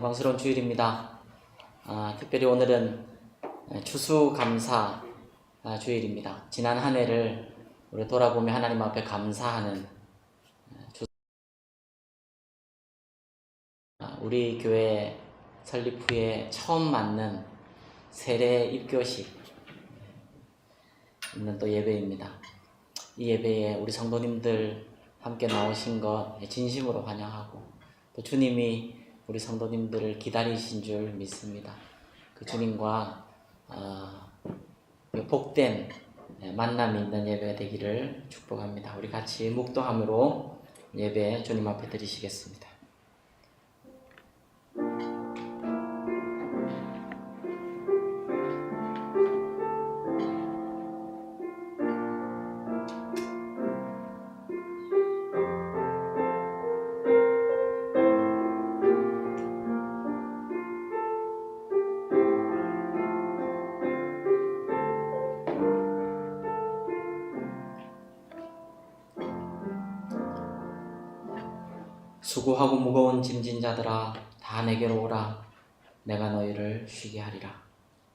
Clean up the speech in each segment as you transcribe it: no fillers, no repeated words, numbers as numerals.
영광스러운 주일입니다. 특별히 오늘은 추수감사 주일입니다. 지난 한 해를 우리 돌아보며 하나님 앞에 감사하는 우리 교회 설립 후에 처음 맞는 세례 입교식 있는 또 예배입니다. 이 예배에 우리 성도님들 함께 나오신 것 진심으로 환영하고 또 주님이 우리 성도님들을 기다리신 줄 믿습니다. 그 주님과 복된 만남이 있는 예배가 되기를 축복합니다. 우리 같이 묵도함으로 예배 주님 앞에 드리시겠습니다. 수고하고 무거운 짐진 자들아 다 내게로 오라. 내가 너희를 쉬게 하리라.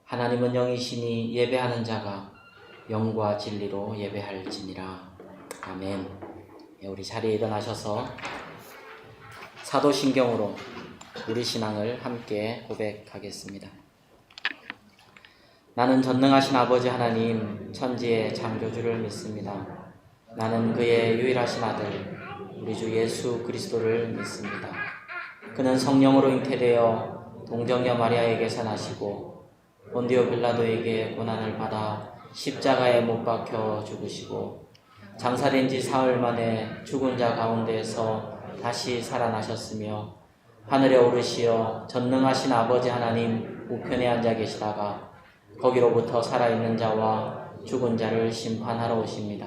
하나님은 영이시니 예배하는 자가 영과 진리로 예배할지니라. 아멘. 우리 자리에 일어나셔서 사도신경으로 우리 신앙을 함께 고백하겠습니다. 나는 전능하신 아버지 하나님 천지의 창조주를 믿습니다. 나는 그의 유일하신 아들 우리 주 예수 그리스도를 믿습니다. 그는 성령으로 잉태되어 동정녀 마리아에게서 나시고 본디오 빌라도에게 고난을 받아 십자가에 못 박혀 죽으시고 장사된 지 사흘 만에 죽은 자 가운데에서 다시 살아나셨으며 하늘에 오르시어 전능하신 아버지 하나님 우편에 앉아 계시다가 거기로부터 살아있는 자와 죽은 자를 심판하러 오십니다.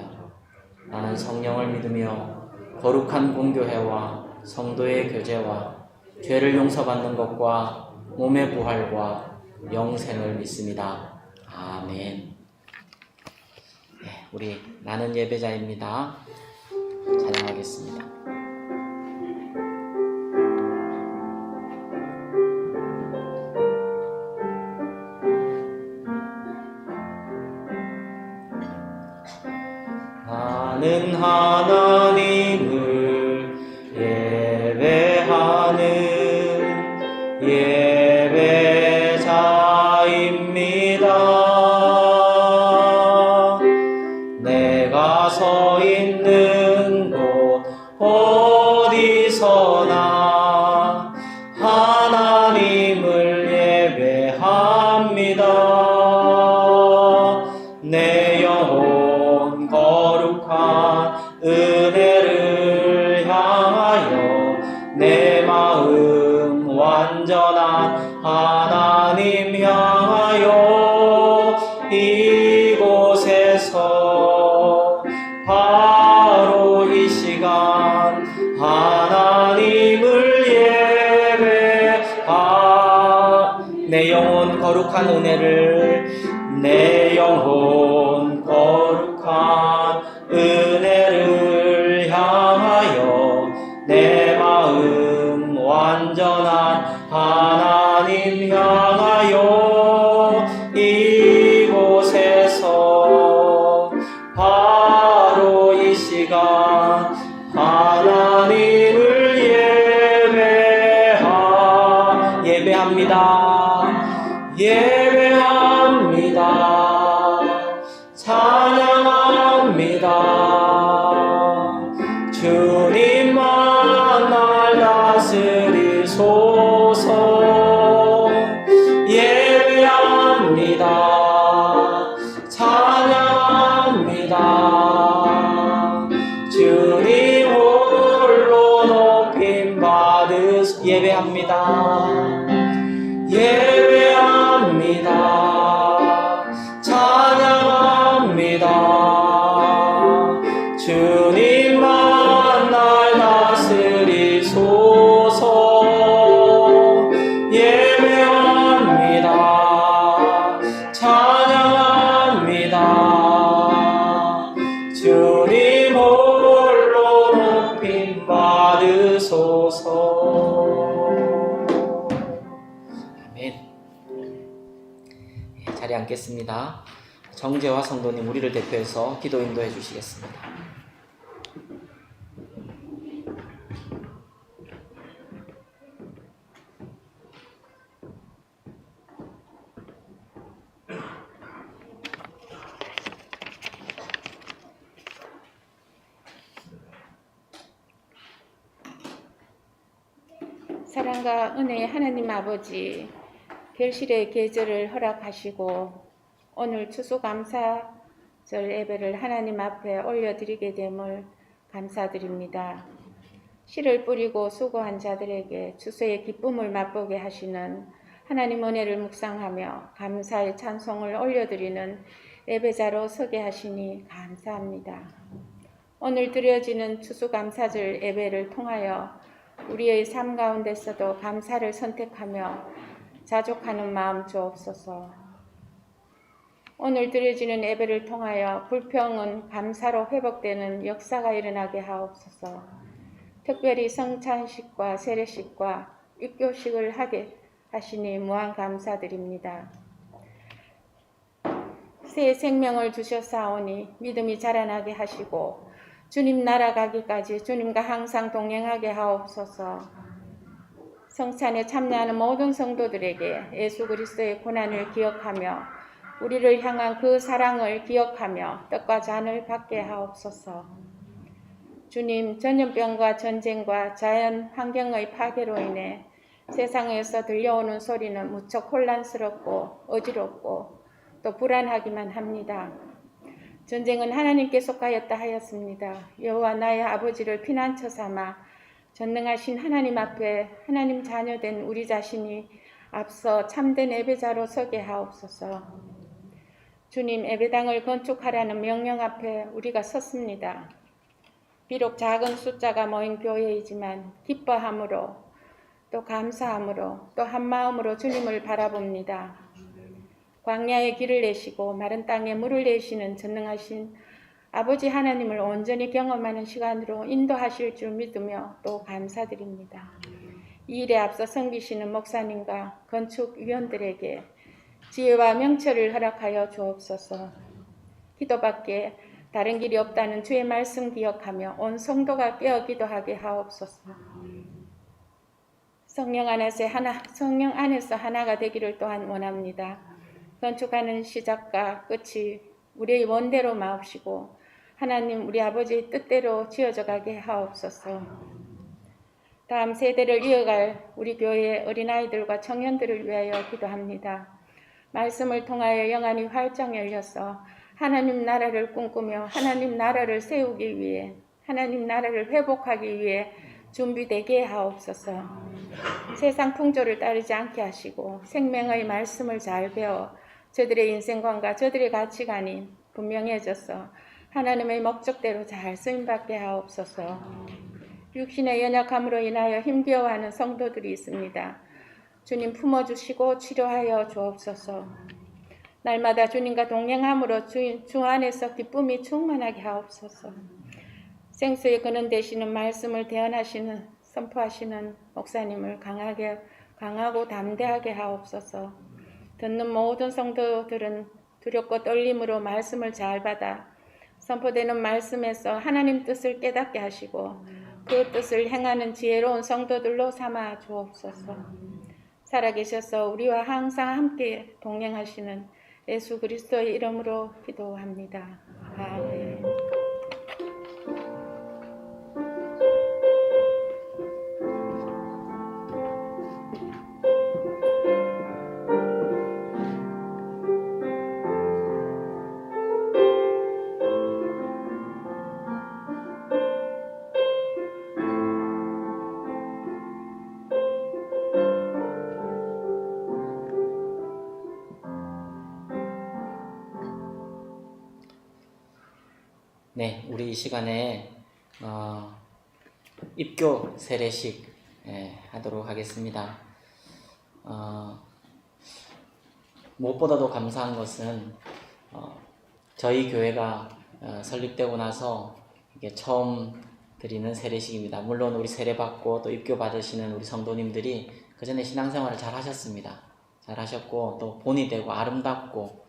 나는 성령을 믿으며 거룩한 공교회와 성도의 교제와 죄를 용서받는 것과 몸의 부활과 영생을 믿습니다. 아멘. 우리 나는 예배자입니다. 찬양하겠습니다. 나는 하나님을 예배하는 예배자입니다. 내가 서 있는 곳 어디서나 하나님을 예배합니다. 내 영혼 거룩한 은혜를 향하여 내 마음 완전한 하나님 향하여 이곳에서 바로 이 시간 하나님을 내 영혼 거룩한 은혜를 내 영혼 거룩한 은혜를 향하여 내 마음 완전한 하나님 향하여 이곳에서 바로 이 시간 하나님을 예배합니다. 예배합니다. 찬양합니다. 자리에 앉겠습니다. 정재화 성도님 우리를 대표해서 기도 인도해 주시겠습니다. 사랑과 은혜의 하나님 아버지, 결실의 계절을 허락하시고 오늘 추수감사절 예배를 하나님 앞에 올려드리게 됨을 감사드립니다. 씨를 뿌리고 수고한 자들에게 추수의 기쁨을 맛보게 하시는 하나님 은혜를 묵상하며 감사의 찬송을 올려드리는 예배자로 서게 하시니 감사합니다. 오늘 드려지는 추수감사절 예배를 통하여 우리의 삶 가운데서도 감사를 선택하며 자족하는 마음 주옵소서. 오늘 드려지는 예배를 통하여 불평은 감사로 회복되는 역사가 일어나게 하옵소서. 특별히 성찬식과 세례식과 육교식을 하게 하시니 무한 감사드립니다. 새 생명을 주셨사오니 믿음이 자라나게 하시고 주님 나라 가기까지 주님과 항상 동행하게 하옵소서. 성찬에 참여하는 모든 성도들에게 예수 그리스도의 고난을 기억하며 우리를 향한 그 사랑을 기억하며 떡과 잔을 받게 하옵소서. 주님, 전염병과 전쟁과 자연 환경의 파괴로 인해 세상에서 들려오는 소리는 무척 혼란스럽고 어지럽고 또 불안하기만 합니다. 전쟁은 하나님께 속하였다 하였습니다. 여호와 나의 아버지를 피난처 삼아 전능하신 하나님 앞에 하나님 자녀된 우리 자신이 앞서 참된 예배자로 서게 하옵소서. 주님, 예배당을 건축하라는 명령 앞에 우리가 섰습니다. 비록 작은 숫자가 모인 교회이지만 기뻐함으로 또 감사함으로 또 한마음으로 주님을 바라봅니다. 광야에 길을 내시고 마른 땅에 물을 내시는 전능하신 아버지 하나님을 온전히 경험하는 시간으로 인도하실 줄 믿으며 또 감사드립니다. 이 일에 앞서 섬기시는 목사님과 건축위원들에게 지혜와 명철을 허락하여 주옵소서. 기도밖에 다른 길이 없다는 주의 말씀 기억하며 온 성도가 깨어 기도하게 하옵소서. 성령 안에서 하나가 되기를 또한 원합니다. 건축하는 시작과 끝이 우리의 원대로 마옵시고 하나님 우리 아버지의 뜻대로 지어져 가게 하옵소서. 다음 세대를 이어갈 우리 교회의 어린아이들과 청년들을 위하여 기도합니다. 말씀을 통하여 영안이 활짝 열려서 하나님 나라를 꿈꾸며 하나님 나라를 세우기 위해 하나님 나라를 회복하기 위해 준비되게 하옵소서. 세상 풍조를 따르지 않게 하시고 생명의 말씀을 잘 배워 저들의 인생관과 저들의 가치관이 분명해져서 하나님의 목적대로 잘 쓰임받게 하옵소서. 육신의 연약함으로 인하여 힘겨워하는 성도들이 있습니다. 주님 품어주시고 치료하여 주옵소서. 날마다 주님과 동행함으로 주 안에서 기쁨이 충만하게 하옵소서. 생수의 근원 되시는 말씀을 대언하시는 선포하시는 목사님을 강하고 담대하게 하옵소서. 듣는 모든 성도들은 두렵고 떨림으로 말씀을 잘 받아 선포되는 말씀에서 하나님 뜻을 깨닫게 하시고 그 뜻을 행하는 지혜로운 성도들로 삼아 주옵소서. 살아계셔서 우리와 항상 함께 동행하시는 예수 그리스도의 이름으로 기도합니다. 아멘. 네, 우리 이 시간에 입교 세례식 하도록 하겠습니다. 무엇보다도 감사한 것은 저희 교회가 설립되고 나서 이게 처음 드리는 세례식입니다. 물론 우리 세례받고 또 입교 받으시는 우리 성도님들이 그 전에 신앙생활을 잘 하셨습니다. 잘하셨고 또 본이 되고 아름답고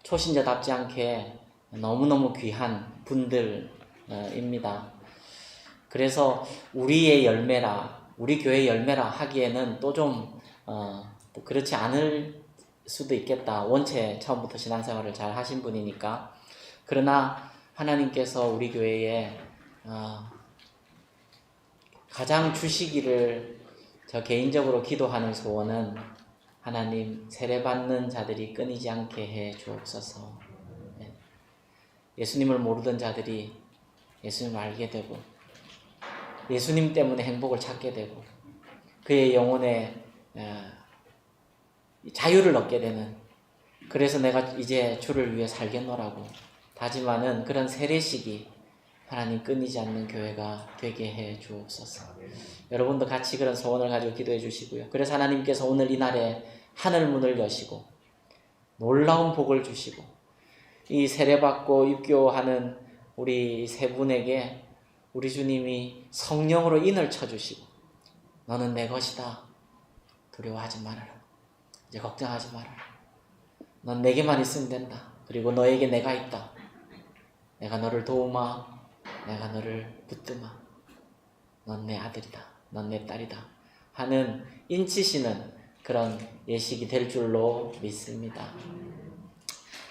초신자답지 않게 너무너무 귀한 분들입니다. 그래서 우리의 열매라, 우리 교회의 열매라 하기에는 또 좀 그렇지 않을 수도 있겠다. 원체 처음부터 신앙생활을 잘 하신 분이니까. 그러나 하나님께서 우리 교회에 가장 주시기를 저 개인적으로 기도하는 소원은 하나님 세례받는 자들이 끊이지 않게 해 주옵소서. 예수님을 모르던 자들이 예수님을 알게 되고 예수님 때문에 행복을 찾게 되고 그의 영혼에 자유를 얻게 되는, 그래서 내가 이제 주를 위해 살겠노라고 다짐하는 그런 세례식이 하나님 끊이지 않는 교회가 되게 해 주옵소서. 여러분도 같이 그런 소원을 가지고 기도해 주시고요. 그래서 하나님께서 오늘 이날에 하늘 문을 여시고 놀라운 복을 주시고 이 세례받고 입교하는 우리 세 분에게 우리 주님이 성령으로 인을 쳐주시고 너는 내 것이다. 두려워하지 말아라. 이제 걱정하지 말아라. 넌 내게만 있으면 된다. 그리고 너에게 내가 있다. 내가 너를 도우마. 내가 너를 붙들마. 넌 내 아들이다. 넌 내 딸이다. 하는 인치시는 그런 예식이 될 줄로 믿습니다.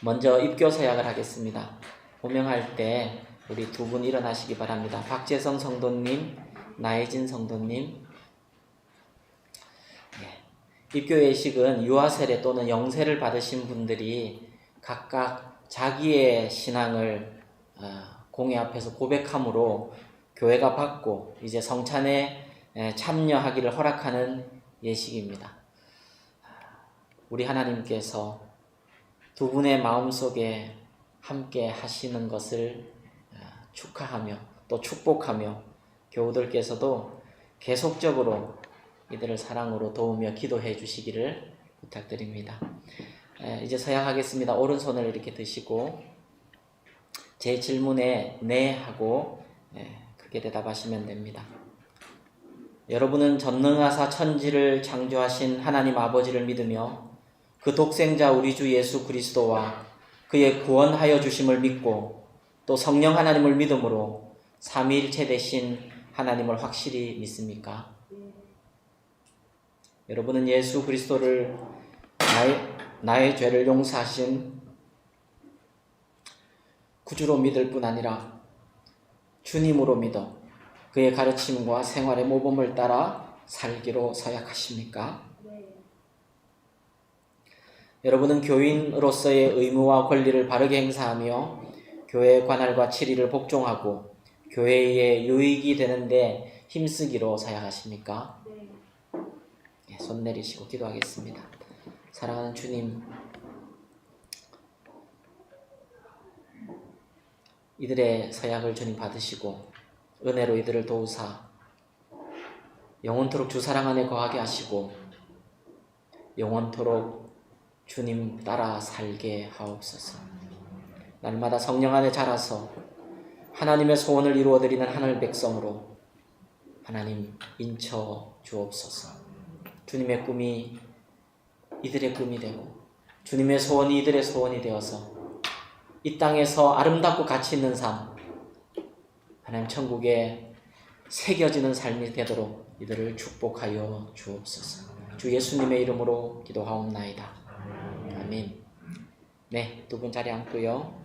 먼저 입교 서약을 하겠습니다. 호명할 때 우리 두 분 일어나시기 바랍니다. 박재성 성도님, 나혜진 성도님. 입교 예식은 유아세례 또는 영세를 받으신 분들이 각각 자기의 신앙을 공회 앞에서 고백함으로 교회가 받고 이제 성찬에 참여하기를 허락하는 예식입니다. 우리 하나님께서 두 분의 마음속에 함께 하시는 것을 축하하며 또 축복하며 교우들께서도 계속적으로 이들을 사랑으로 도우며 기도해 주시기를 부탁드립니다. 이제 서약하겠습니다. 오른손을 이렇게 드시고 제 질문에 네 하고 크게 대답하시면 됩니다. 여러분은 전능하사 천지를 창조하신 하나님 아버지를 믿으며 그 독생자 우리 주 예수 그리스도와 그의 구원하여 주심을 믿고 또 성령 하나님을 믿음으로 삼위일체 되신 하나님을 확실히 믿습니까? 여러분은 예수 그리스도를 나의 죄를 용서하신 구주로 믿을 뿐 아니라 주님으로 믿어 그의 가르침과 생활의 모범을 따라 살기로 서약하십니까? 여러분은 교인으로서의 의무와 권리를 바르게 행사하며 교회의 관할과 치리를 복종하고 교회의 유익이 되는데 힘쓰기로 서약하십니까? 손 내리시고 기도하겠습니다. 사랑하는 주님, 이들의 서약을 주님 받으시고 은혜로 이들을 도우사 영원토록 주 사랑 안에 거하게 하시고 영원토록 주님 따라 살게 하옵소서. 날마다 성령 안에 자라서 하나님의 소원을 이루어드리는 하늘 백성으로 하나님 인쳐 주옵소서. 주님의 꿈이 이들의 꿈이 되고 주님의 소원이 이들의 소원이 되어서 이 땅에서 아름답고 가치 있는 삶, 하나님 천국에 새겨지는 삶이 되도록 이들을 축복하여 주옵소서. 주 예수님의 이름으로 기도하옵나이다. 아멘. 네, 두 분 자리 앉고요.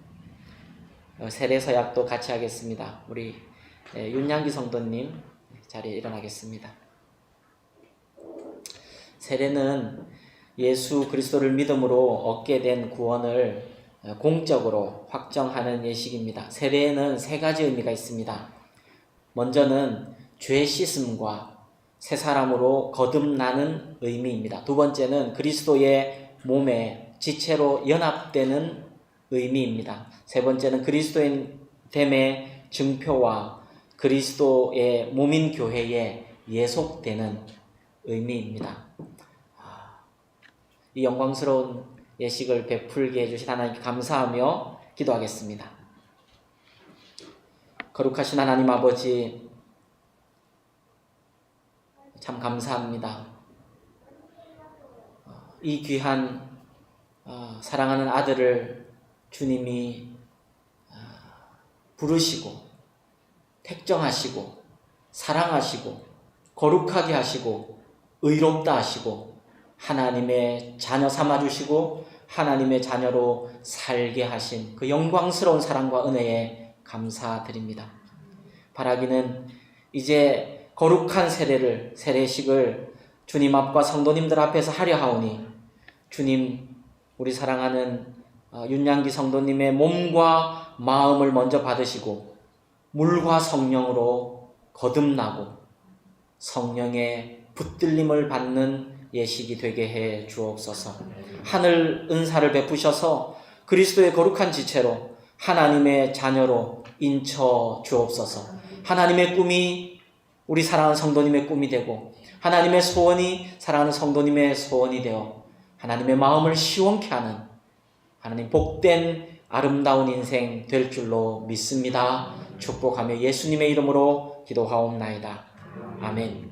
세례 서약도 같이 하겠습니다. 우리 윤양기 성도님 자리에 일어나겠습니다. 세례는 예수 그리스도를 믿음으로 얻게 된 구원을 공적으로 확정하는 예식입니다. 세례에는 세 가지 의미가 있습니다. 먼저는 죄 씻음과 새 사람으로 거듭나는 의미입니다. 두 번째는 그리스도의 몸에 지체로 연합되는 의미입니다. 세 번째는 그리스도인 됨의 증표와 그리스도의 몸인 교회에 예속되는 의미입니다. 이 영광스러운 예식을 베풀게 해주신 하나님께 감사하며 기도하겠습니다. 거룩하신 하나님 아버지, 참 감사합니다. 이 귀한 사랑하는 아들을 주님이 부르시고 택정하시고 사랑하시고 거룩하게 하시고 의롭다 하시고 하나님의 자녀 삼아주시고 하나님의 자녀로 살게 하신 그 영광스러운 사랑과 은혜에 감사드립니다. 바라기는 이제 거룩한 세례식을 주님 앞과 성도님들 앞에서 하려 하오니 주님, 우리 사랑하는 윤양기 성도님의 몸과 마음을 먼저 받으시고 물과 성령으로 거듭나고 성령의 붙들림을 받는 예식이 되게 해 주옵소서. 하늘 은사를 베푸셔서 그리스도의 거룩한 지체로 하나님의 자녀로 인쳐 주옵소서. 하나님의 꿈이 우리 사랑하는 성도님의 꿈이 되고 하나님의 소원이 사랑하는 성도님의 소원이 되어 하나님의 마음을 시원케 하는 하나님 복된 아름다운 인생 될 줄로 믿습니다. 축복하며 예수님의 이름으로 기도하옵나이다. 아멘.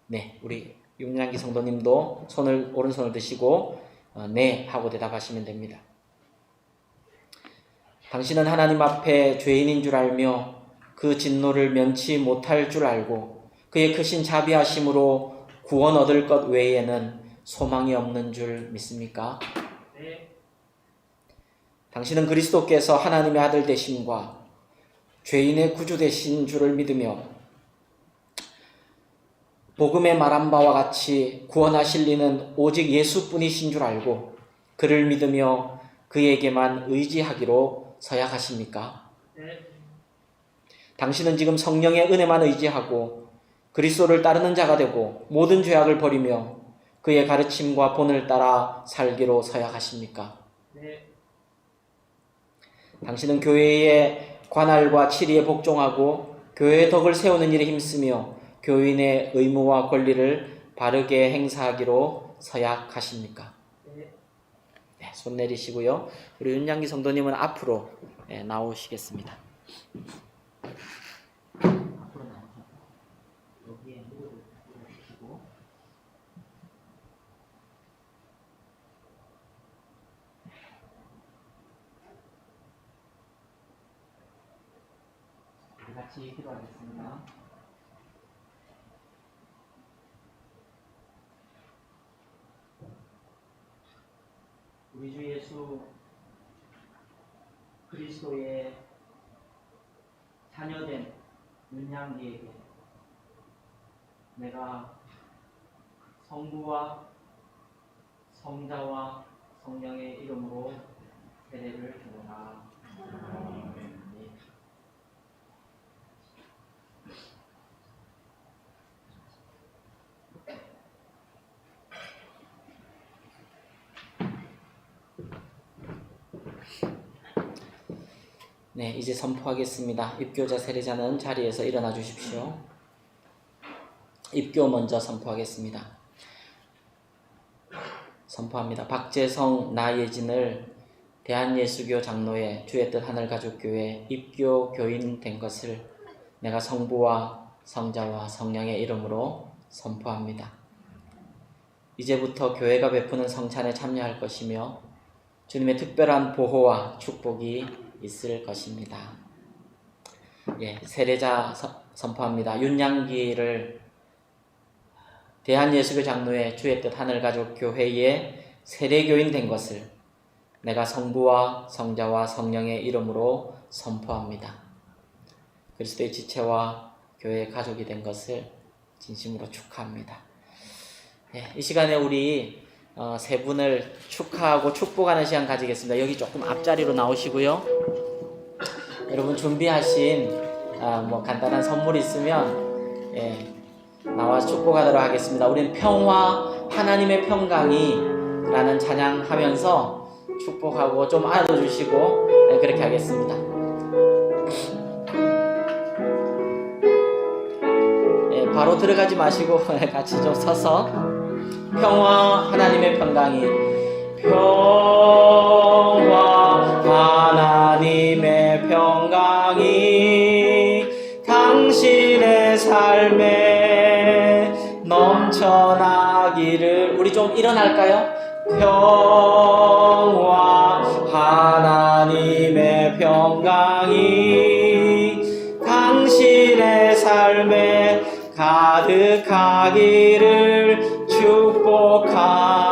네, 우리 윤양기 성도님도 오른손을 드시고 네 하고 대답하시면 됩니다. 당신은 하나님 앞에 죄인인 줄 알며 그 진노를 면치 못할 줄 알고 그의 크신 자비하심으로 구원 얻을 것 외에는 소망이 없는 줄 믿습니까? 네. 당신은 그리스도께서 하나님의 아들 되심과 죄인의 구주 되신 줄을 믿으며 복음에 말한 바와 같이 구원하실 이는 오직 예수뿐이신 줄 알고 그를 믿으며 그에게만 의지하기로 서약하십니까? 네. 당신은 지금 성령의 은혜만 의지하고 그리스도를 따르는 자가 되고 모든 죄악을 버리며 그의 가르침과 본을 따라 살기로 서약하십니까? 네. 당신은 교회의 관할과 치리에 복종하고 교회의 덕을 세우는 일에 힘쓰며 교인의 의무와 권리를 바르게 행사하기로 서약하십니까? 네, 손 내리시고요. 우리 윤양기 성도님은 앞으로 나오시겠습니다. 앞으로 나오셔서 여기에 무릎을 꿇으시고 우리 같이 기도하겠습니다. 우리 주 예수 그리스도의 자녀된 윤양기에게 내가 성부와 성자와 성령의 이름으로 세례를 주노라. 네, 이제 선포하겠습니다. 입교자 세례자는 자리에서 일어나 주십시오. 입교 먼저 선포하겠습니다. 선포합니다. 박재성 나예진을 대한예수교 장로회 주의 뜻 하늘가족교회 입교 교인 된 것을 내가 성부와 성자와 성령의 이름으로 선포합니다. 이제부터 교회가 베푸는 성찬에 참여할 것이며 주님의 특별한 보호와 축복이 있을 것입니다. 예, 세례자 선포합니다. 윤양기를 대한예수교 장로회 주의 뜻 하늘가족교회의 세례교인 된 것을 내가 성부와 성자와 성령의 이름으로 선포합니다. 그리스도의 지체와 교회의 가족이 된 것을 진심으로 축하합니다. 예, 이 시간에 우리 세 분을 축하하고 축복하는 시간 가지겠습니다. 여기 조금 앞자리로 나오시고요. 여러분 준비하신 간단한 선물이 있으면 나와 축복하도록 하겠습니다. 우리는 평화 하나님의 평강이 라는 찬양하면서 축복하고 좀 안아주시고 그렇게 하겠습니다. 바로 들어가지 마시고 같이 좀 서서 평화 하나님의 평강이 평화 하나님의 평강이 당신의 삶에 넘쳐나기를 우리 좀 일어날까요? 평화 하나님의 평강이 당신의 삶에 가득하기를 축복합니다.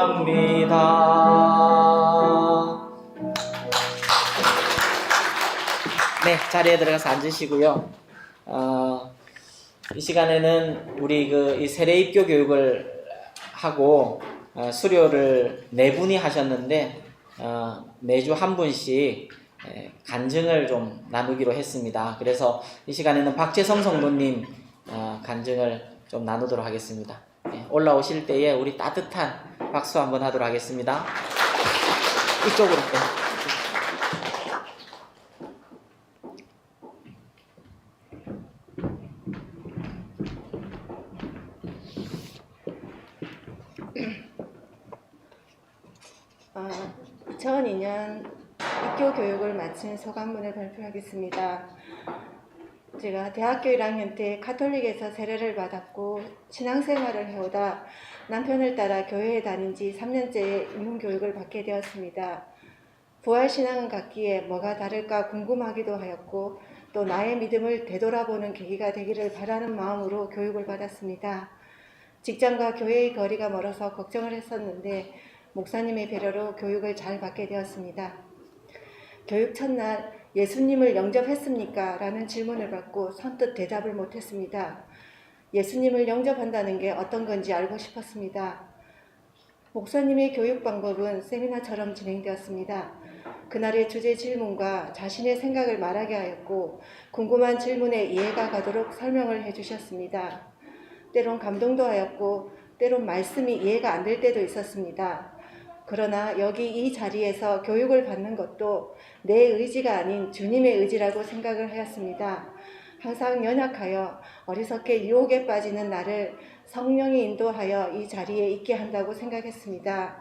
네, 자리에 들어가서 앉으시고요. 이 시간에는 우리 이 세례 입교 교육을 하고 수료를 4분이 하셨는데 매주 한 분씩 간증을 좀 나누기로 했습니다. 그래서 이 시간에는 박재성 성도님 간증을 좀 나누도록 하겠습니다. 올라오실 때에 우리 따뜻한 박수 한번 하도록 하겠습니다. 이쪽으로. 네. 2002년 입교 교육을 마친 소감문을 발표하겠습니다. 제가 대학교 1학년 때 가톨릭에서 세례를 받았고 신앙생활을 해오다 남편을 따라 교회에 다닌 지 3년째의 입문교육을 받게 되었습니다. 부활신앙은 같기에 뭐가 다를까 궁금하기도 하였고 또 나의 믿음을 되돌아보는 계기가 되기를 바라는 마음으로 교육을 받았습니다. 직장과 교회의 거리가 멀어서 걱정을 했었는데 목사님의 배려로 교육을 잘 받게 되었습니다. 교육 첫날 예수님을 영접했습니까? 라는 질문을 받고 선뜻 대답을 못했습니다. 예수님을 영접한다는 게 어떤 건지 알고 싶었습니다. 목사님의 교육 방법은 세미나처럼 진행되었습니다. 그날의 주제 질문과 자신의 생각을 말하게 하였고 궁금한 질문에 이해가 가도록 설명을 해주셨습니다. 때론 감동도 하였고 때론 말씀이 이해가 안 될 때도 있었습니다. 그러나 여기 이 자리에서 교육을 받는 것도 내 의지가 아닌 주님의 의지라고 생각을 하였습니다. 항상 연약하여 어리석게 유혹에 빠지는 나를 성령이 인도하여 이 자리에 있게 한다고 생각했습니다.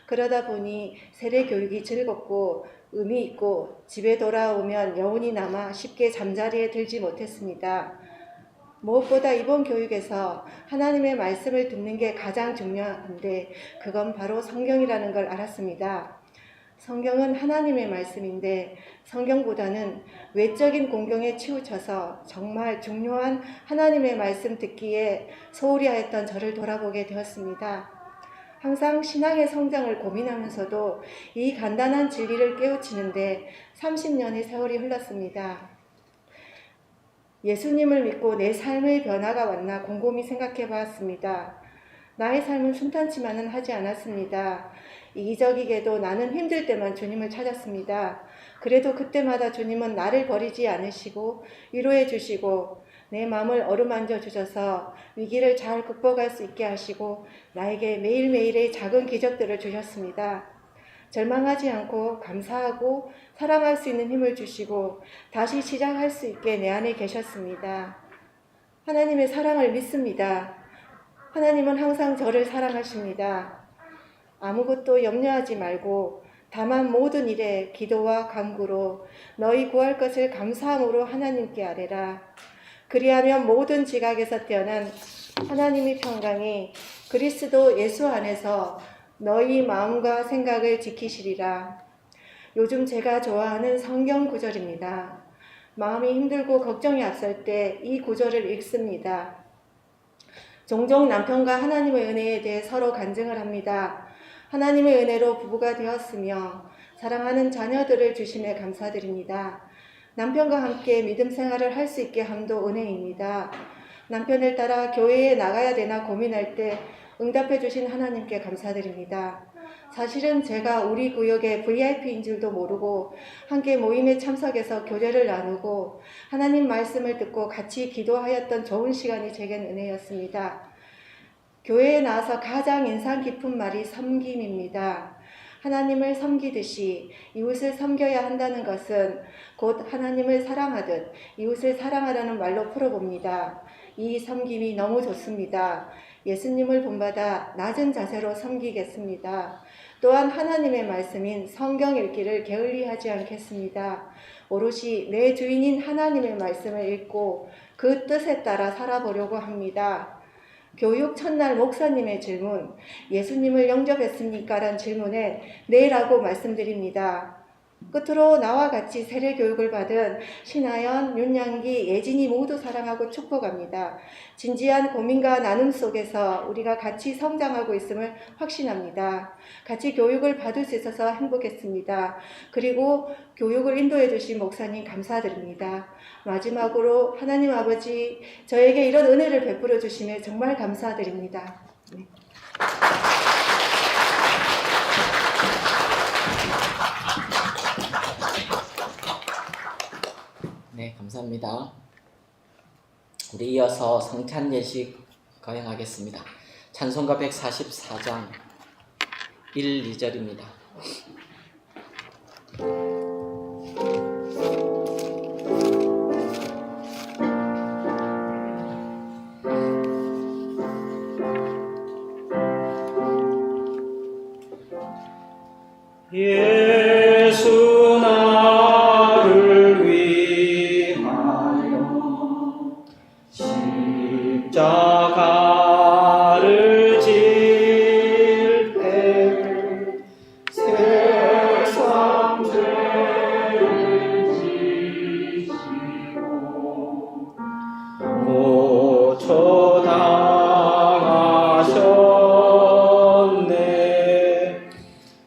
그러다 보니 세례 교육이 즐겁고 의미 있고 집에 돌아오면 여운이 남아 쉽게 잠자리에 들지 못했습니다. 무엇보다 이번 교육에서 하나님의 말씀을 듣는 게 가장 중요한데 그건 바로 성경이라는 걸 알았습니다. 성경은 하나님의 말씀인데 성경보다는 외적인 공경에 치우쳐서 정말 중요한 하나님의 말씀 듣기에 소홀히 하였던 저를 돌아보게 되었습니다. 항상 신앙의 성장을 고민하면서도 이 간단한 진리를 깨우치는데 30년의 세월이 흘렀습니다. 예수님을 믿고 내 삶의 변화가 왔나 곰곰이 생각해 보았습니다. 나의 삶은 순탄치만은 하지 않았습니다. 이기적이게도 나는 힘들 때만 주님을 찾았습니다. 그래도 그때마다 주님은 나를 버리지 않으시고 위로해 주시고 내 마음을 어루만져 주셔서 위기를 잘 극복할 수 있게 하시고 나에게 매일매일의 작은 기적들을 주셨습니다. 절망하지 않고 감사하고 사랑할 수 있는 힘을 주시고 다시 시작할 수 있게 내 안에 계셨습니다. 하나님의 사랑을 믿습니다. 하나님은 항상 저를 사랑하십니다. 아무것도 염려하지 말고 다만 모든 일에 기도와 간구로 너희 구할 것을 감사함으로 하나님께 아뢰라. 그리하면 모든 지각에서 태어난 하나님의 평강이 그리스도 예수 안에서 너희 마음과 생각을 지키시리라. 요즘 제가 좋아하는 성경 구절입니다. 마음이 힘들고 걱정이 앞설 때 이 구절을 읽습니다. 종종 남편과 하나님의 은혜에 대해 서로 간증을 합니다. 하나님의 은혜로 부부가 되었으며 사랑하는 자녀들을 주심에 감사드립니다. 남편과 함께 믿음 생활을 할 수 있게 함도 은혜입니다. 남편을 따라 교회에 나가야 되나 고민할 때 응답해 주신 하나님께 감사드립니다. 사실은 제가 우리 구역의 VIP인 줄도 모르고 함께 모임에 참석해서 교제를 나누고 하나님 말씀을 듣고 같이 기도하였던 좋은 시간이 제겐 은혜였습니다. 교회에 나와서 가장 인상 깊은 말이 섬김입니다. 하나님을 섬기듯이 이웃을 섬겨야 한다는 것은 곧 하나님을 사랑하듯 이웃을 사랑하라는 말로 풀어봅니다. 이 섬김이 너무 좋습니다. 예수님을 본받아 낮은 자세로 섬기겠습니다. 또한 하나님의 말씀인 성경 읽기를 게을리하지 않겠습니다. 오롯이 내 주인인 하나님의 말씀을 읽고 그 뜻에 따라 살아보려고 합니다. 교육 첫날 목사님의 질문, 예수님을 영접했습니까? 라는 질문에 네라고 말씀드립니다. 끝으로 나와 같이 세례 교육을 받은 신하연, 윤양기, 예진이 모두 사랑하고 축복합니다. 진지한 고민과 나눔 속에서 우리가 같이 성장하고 있음을 확신합니다. 같이 교육을 받을 수 있어서 행복했습니다. 그리고 교육을 인도해 주신 목사님 감사드립니다. 마지막으로 하나님 아버지 저에게 이런 은혜를 베풀어 주심에 정말 감사드립니다. 네. 네, 감사합니다. 우리 이어서 성찬 예식 거행하겠습니다. 찬송가 144장 1, 2절입니다. 예수 나를 위하여 십자가를 질 때 세상 죄를 지시고 고초당하셨네.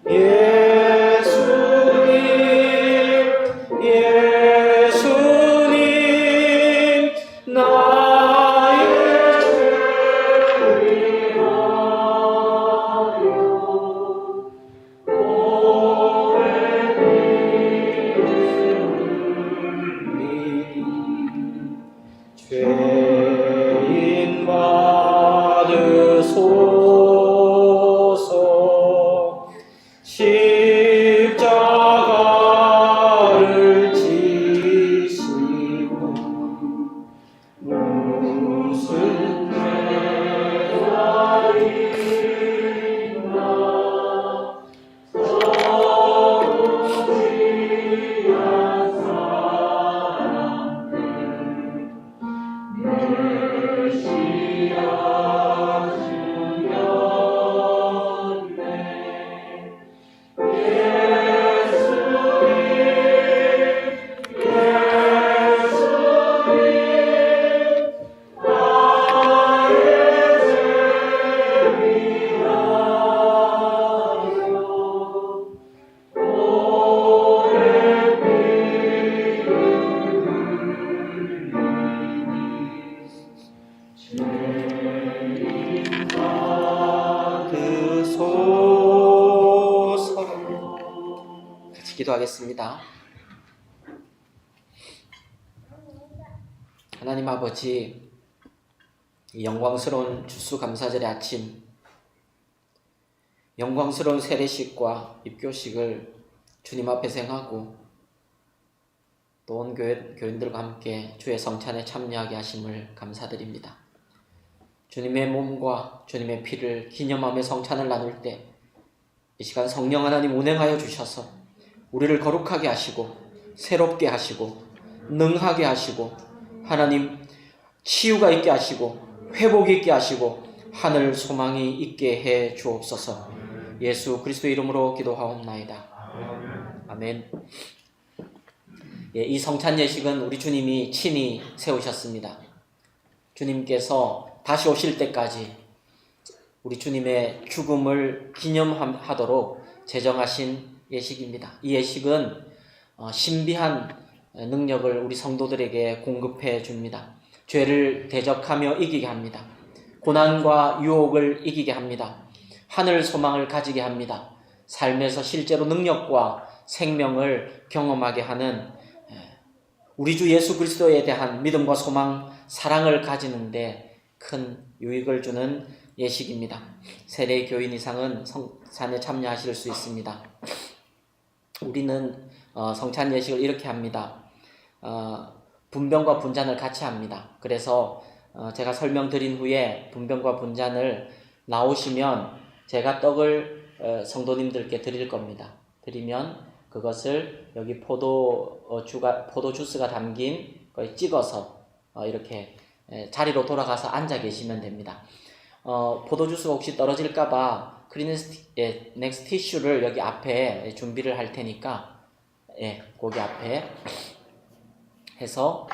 예수님 나의 죄를 위하여 죄인 받으소서. 십자가를 지시고 무슨 죄가 있나 서구지한 사람들 메시아 주였네. 같이 기도하겠습니다. 하나님 아버지, 이 영광스러운 추수감사절의 아침, 영광스러운 세례식과 입교식을 주님 앞에 행하고 또 온 교인들과 함께 주의 성찬에 참여하게 하심을 감사드립니다. 주님의 몸과 주님의 피를 기념하며 성찬을 나눌 때 이 시간 성령 하나님 운행하여 주셔서 우리를 거룩하게 하시고 새롭게 하시고 능하게 하시고 하나님 치유가 있게 하시고 회복이 있게 하시고 하늘 소망이 있게 해 주옵소서. 예수 그리스도 이름으로 기도하옵나이다. 아멘. 이 성찬 예식은 우리 주님이 친히 세우셨습니다. 주님께서 다시 오실 때까지 우리 주님의 죽음을 기념하도록 제정하신 예식입니다. 이 예식은 신비한 능력을 우리 성도들에게 공급해 줍니다. 죄를 대적하며 이기게 합니다. 고난과 유혹을 이기게 합니다. 하늘 소망을 가지게 합니다. 삶에서 실제로 능력과 생명을 경험하게 하는 우리 주 예수 그리스도에 대한 믿음과 소망, 사랑을 가지는데 큰 유익을 주는 예식입니다. 세례 교인 이상은 성찬에 참여하실 수 있습니다. 우리는 성찬 예식을 이렇게 합니다. 분변과 분잔을 같이 합니다. 그래서 제가 설명드린 후에 분변과 분잔을 나오시면 제가 떡을 성도님들께 드릴 겁니다. 드리면 그것을 여기 포도주스가 담긴 거에 찍어서 이렇게 자리로 돌아가서 앉아 계시면 됩니다. 포도주스가 혹시 떨어질까봐 넥스 티슈를 여기 앞에 준비를 할 테니까, 거기 앞에 해서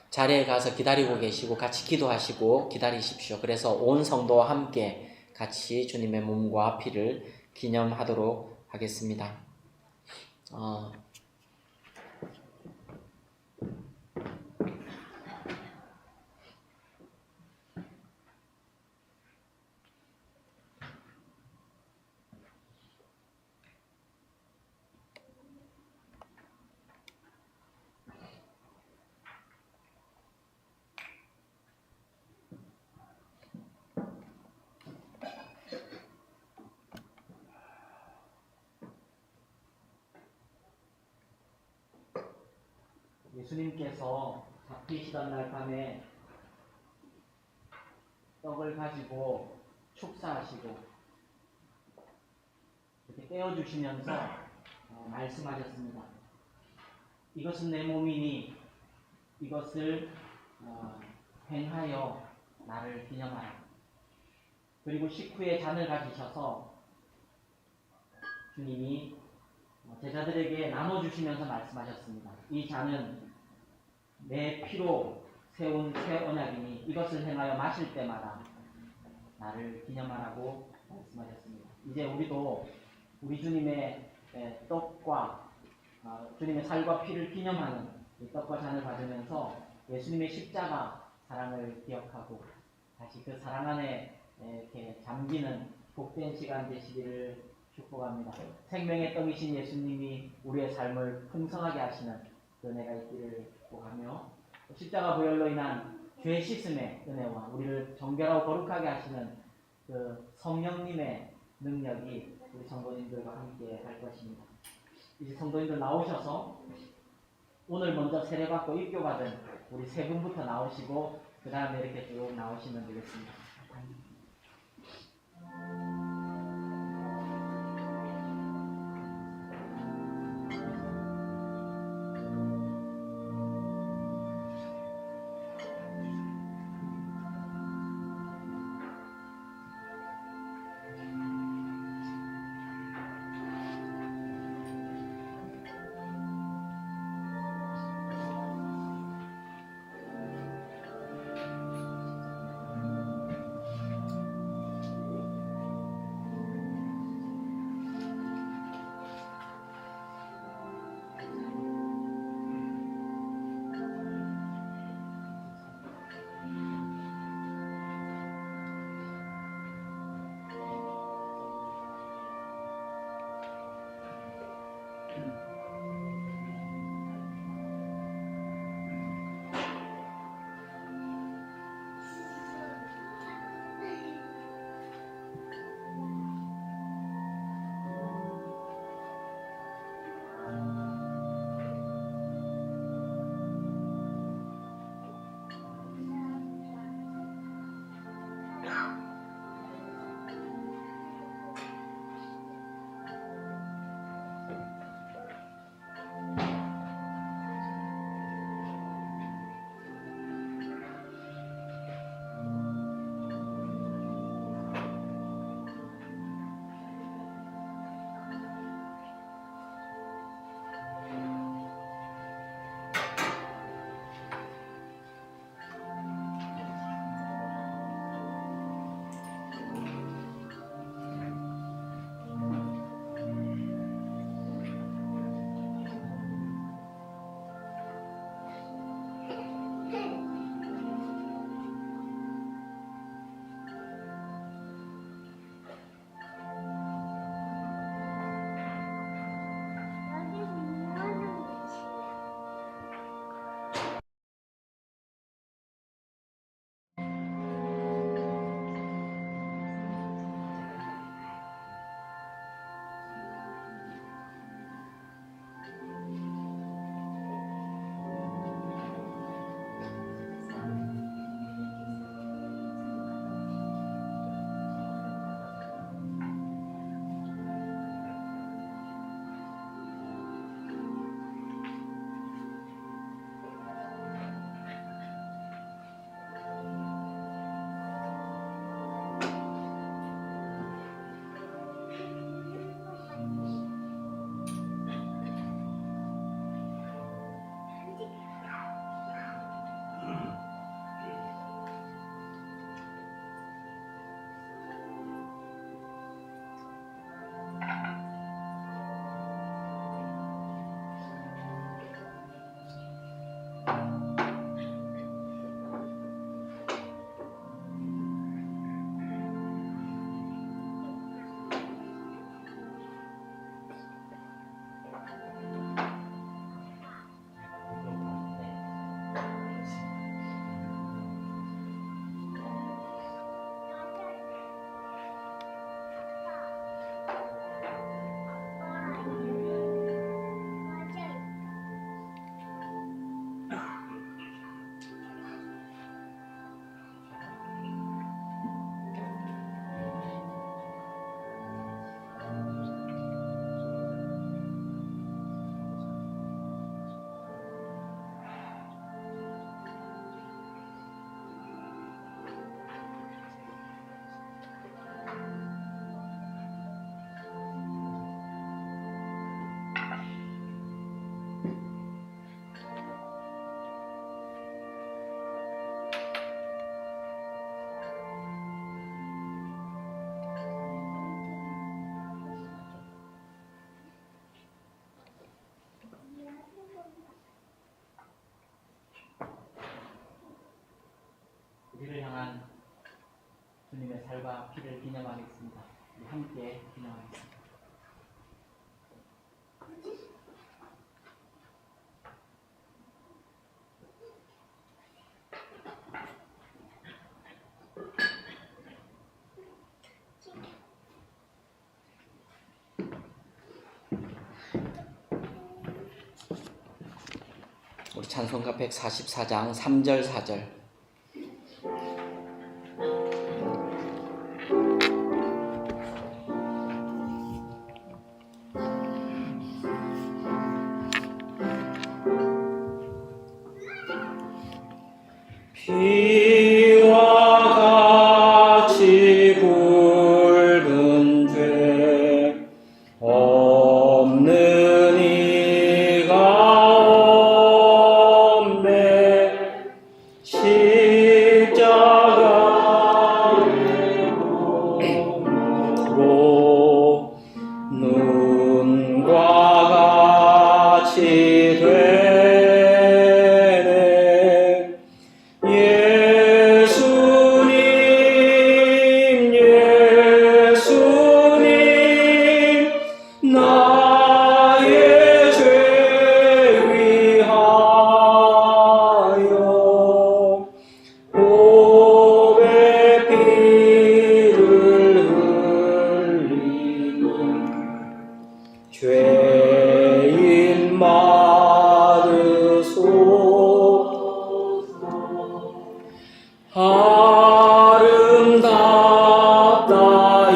자리에 가서 기다리고 계시고 같이 기도하시고 기다리십시오. 그래서 온 성도와 함께 같이 주님의 몸과 피를 기념하도록 하겠습니다. 예수님께서 잡히시던 날 밤에 떡을 가지고 축사하시고 이렇게 떼어주시면서 말씀하셨습니다. 이것은 내 몸이니 이것을 행하여 나를 기념하라. 그리고 식후에 잔을 가지셔서 주님이 제자들에게 나눠주시면서 말씀하셨습니다. 이 잔은 내 피로 세운 새 언약이니 이것을 행하여 마실 때마다 나를 기념하라고 말씀하셨습니다. 이제 우리도 우리 주님의 떡과 주님의 살과 피를 기념하는 이 떡과 잔을 받으면서 예수님의 십자가 사랑을 기억하고 다시 그 사랑 안에 이렇게 잠기는 복된 시간 되시기를 축복합니다. 생명의 떡이신 예수님이 우리의 삶을 풍성하게 하시는 그 은혜가 있기를 축복하며 십자가 보혈로 인한 죄 씻음의 은혜와 우리를 정결하고 거룩하게 하시는 그 성령님의 능력이 우리 성도님들과 함께 할 것입니다. 이제 성도님들 나오셔서 오늘 먼저 세례받고 입교받은 우리 세 분부터 나오시고 그 다음에 이렇게 쭉 나오시면 되겠습니다. 살과 피를 기념하겠습니다. 함께 기념하겠습니다. 우리 찬송가 144장 3절 4절. 피와 같이 굵은 죄 없는 이가 없네. 십자가로 눈과 같이 되네. 예수님 나의 죄 위하여 보배 피를 흘리니 죄인 받으소서. 아름답다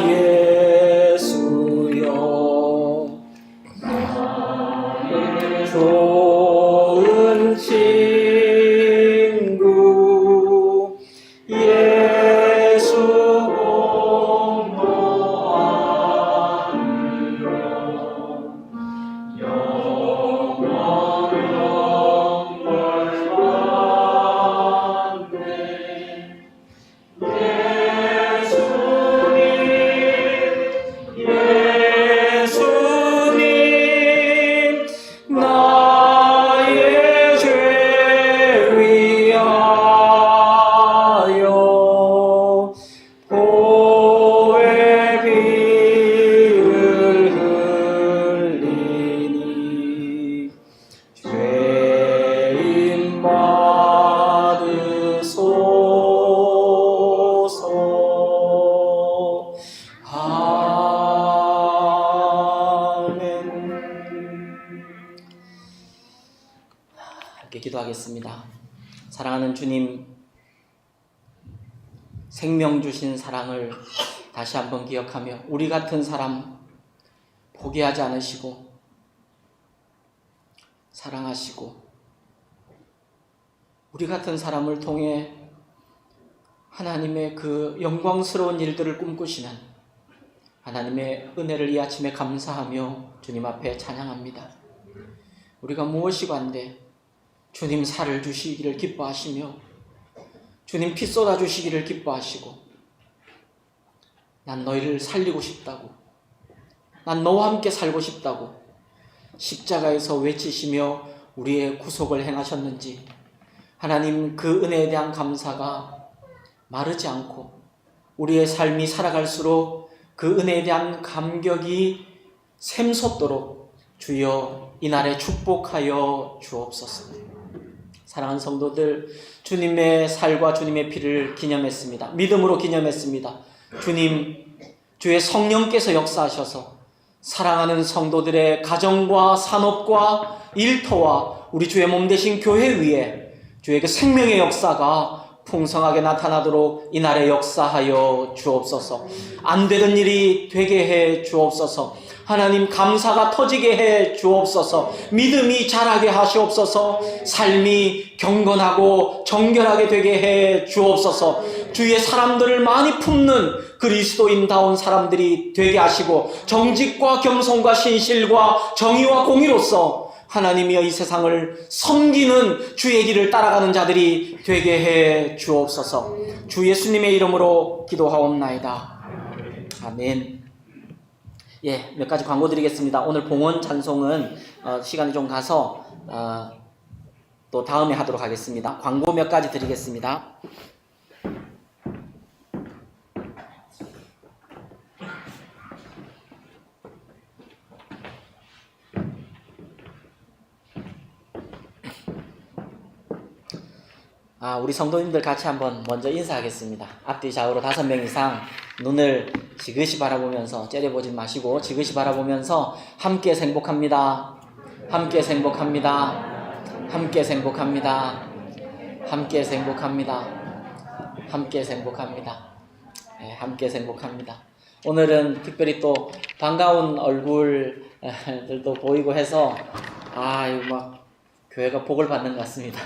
예수여 좋은 친구 예수 예수님 나의 죄 위하여 보배 피를 흘리니 죄인 받으소서. 아멘. 함께 기도하겠습니다. 사랑하는 주님, 생명 주신 사랑을 다시 한번 기억하며 우리 같은 사람 포기하지 않으시고 사랑하시고 우리 같은 사람을 통해 하나님의 그 영광스러운 일들을 꿈꾸시는 하나님의 은혜를 이 아침에 감사하며 주님 앞에 찬양합니다. 우리가 무엇이 관대 주님 살을 주시기를 기뻐하시며 주님 피 쏟아 주시기를 기뻐하시고 난 너희를 살리고 싶다고 난 너와 함께 살고 싶다고 십자가에서 외치시며 우리의 구속을 행하셨는지 하나님 그 은혜에 대한 감사가 마르지 않고 우리의 삶이 살아갈수록 그 은혜에 대한 감격이 샘솟도록 주여 이날에 축복하여 주옵소서. 사랑하는 성도들, 주님의 살과 주님의 피를 기념했습니다. 믿음으로 기념했습니다. 주님, 주의 성령께서 역사하셔서 사랑하는 성도들의 가정과 산업과 일터와 우리 주의 몸 되신 교회 위에 주의 그 생명의 역사가 풍성하게 나타나도록 이날에 역사하여 주옵소서. 안 되던 일이 되게 해 주옵소서. 하나님 감사가 터지게 해 주옵소서. 믿음이 자라게 하시옵소서. 삶이 경건하고 정결하게 되게 해 주옵소서. 주위의 사람들을 많이 품는 그리스도인다운 사람들이 되게 하시고 정직과 겸손과 신실과 정의와 공의로서 하나님이여 이 세상을 섬기는 주의 길을 따라가는 자들이 되게 해 주옵소서. 주 예수님의 이름으로 기도하옵나이다. 아멘. 예, 몇 가지 광고 드리겠습니다. 오늘 봉헌 찬송은 시간이 좀 가서 또 다음에 하도록 하겠습니다. 광고 몇 가지 드리겠습니다. 우리 성도님들 같이 한번 먼저 인사하겠습니다. 앞뒤 좌우로 5명 이상 눈을 지그시 바라보면서 째려보지 마시고 지그시 바라보면서 함께 행복합니다. 함께 행복합니다. 함께 행복합니다. 함께 행복합니다. 함께 행복합니다. 네, 함께 행복합니다. 오늘은 특별히 또 반가운 얼굴들도 보이고 해서 이거 막 교회가 복을 받는 것 같습니다.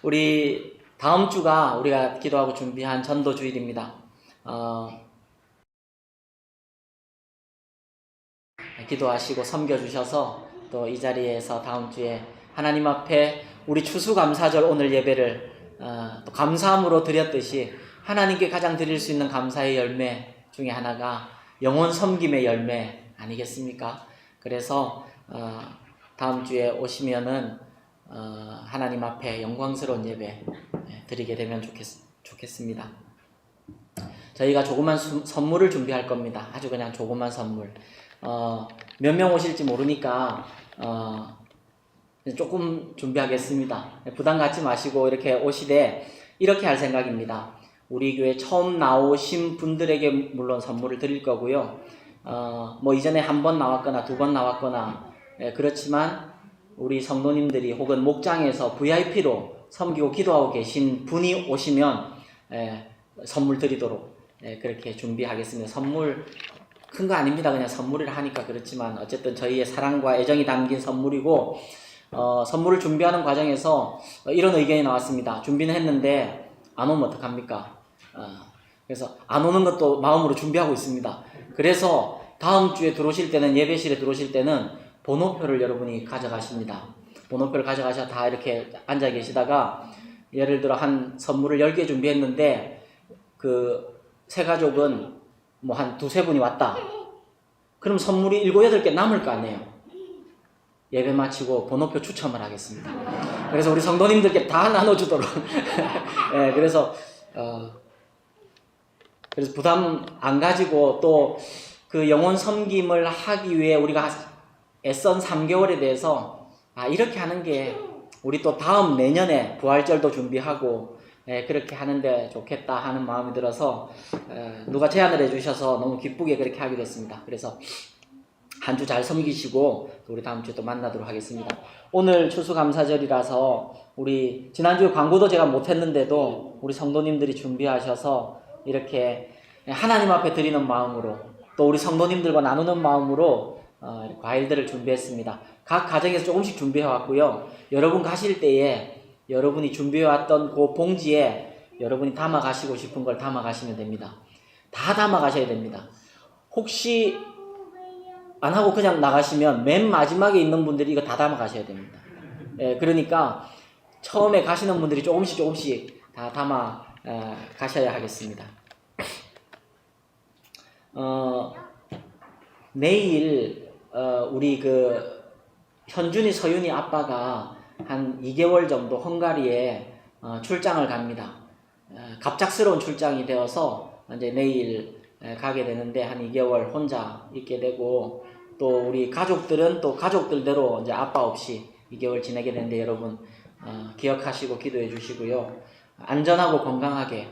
우리 다음 주가 우리가 기도하고 준비한 전도주일입니다. 기도하시고 섬겨주셔서 또 이 자리에서 다음 주에 하나님 앞에 우리 추수감사절 오늘 예배를 또 감사함으로 드렸듯이 하나님께 가장 드릴 수 있는 감사의 열매 중에 하나가 영혼 섬김의 열매 아니겠습니까? 그래서 다음 주에 오시면은 하나님 앞에 영광스러운 예배 드리게 되면 좋겠습니다. 저희가 조그만 선물을 준비할 겁니다. 아주 그냥 조그만 선물. 몇 명 오실지 모르니까 조금 준비하겠습니다. 부담 갖지 마시고 이렇게 오시되 이렇게 할 생각입니다. 우리 교회 처음 나오신 분들에게 물론 선물을 드릴 거고요. 뭐 이전에 한 번 나왔거나 2번 나왔거나 그렇지만 우리 성도님들이 혹은 목장에서 VIP로 섬기고 기도하고 계신 분이 오시면 선물 드리도록 그렇게 준비하겠습니다. 선물 큰 거 아닙니다. 그냥 선물이라 하니까 그렇지만 어쨌든 저희의 사랑과 애정이 담긴 선물이고 선물을 준비하는 과정에서 이런 의견이 나왔습니다. 준비는 했는데 안 오면 어떡합니까? 그래서 안 오는 것도 마음으로 준비하고 있습니다. 그래서 다음 주에 들어오실 때는 예배실에 들어오실 때는 번호표를 여러분이 가져가십니다. 번호표를 가져가셔서 다 이렇게 앉아 계시다가 예를 들어 한 선물을 10개 준비했는데 그 세 가족은 뭐 한 2-3분이 왔다. 그럼 선물이 7-8개 남을 거 아니에요. 예배 마치고 번호표 추첨을 하겠습니다. 그래서 우리 성도님들께 다 나눠주도록. 그래서 부담 안 가지고 또 그 영혼 섬김을 하기 위해 우리가 애써 3개월에 대해서 이렇게 하는 게 우리 또 다음 내년에 부활절도 준비하고 그렇게 하는데 좋겠다 하는 마음이 들어서 누가 제안을 해주셔서 너무 기쁘게 그렇게 하게 됐습니다. 그래서 한 주 잘 섬기시고 우리 다음 주에 또 만나도록 하겠습니다. 오늘 추수감사절이라서 우리 지난주에 광고도 제가 못했는데도 우리 성도님들이 준비하셔서 이렇게 하나님 앞에 드리는 마음으로 또 우리 성도님들과 나누는 마음으로 과일들을 준비했습니다. 각 가정에서 조금씩 준비해왔고요. 여러분 가실 때에 여러분이 준비해왔던 그 봉지에 여러분이 담아가시고 싶은 걸 담아가시면 됩니다. 다 담아가셔야 됩니다. 혹시 안 하고 그냥 나가시면 맨 마지막에 있는 분들이 이거 다 담아가셔야 됩니다. 그러니까 처음에 가시는 분들이 조금씩 다 담아 가셔야 하겠습니다. 내일 우리 그 현준이 서윤이 아빠가 한 2개월 정도 헝가리에 출장을 갑니다. 갑작스러운 출장이 되어서 이제 내일 가게 되는데 한 2개월 혼자 있게 되고 또 우리 가족들은 또 가족들대로 이제 아빠 없이 2개월 지내게 되는데 여러분 기억하시고 기도해 주시고요. 안전하고 건강하게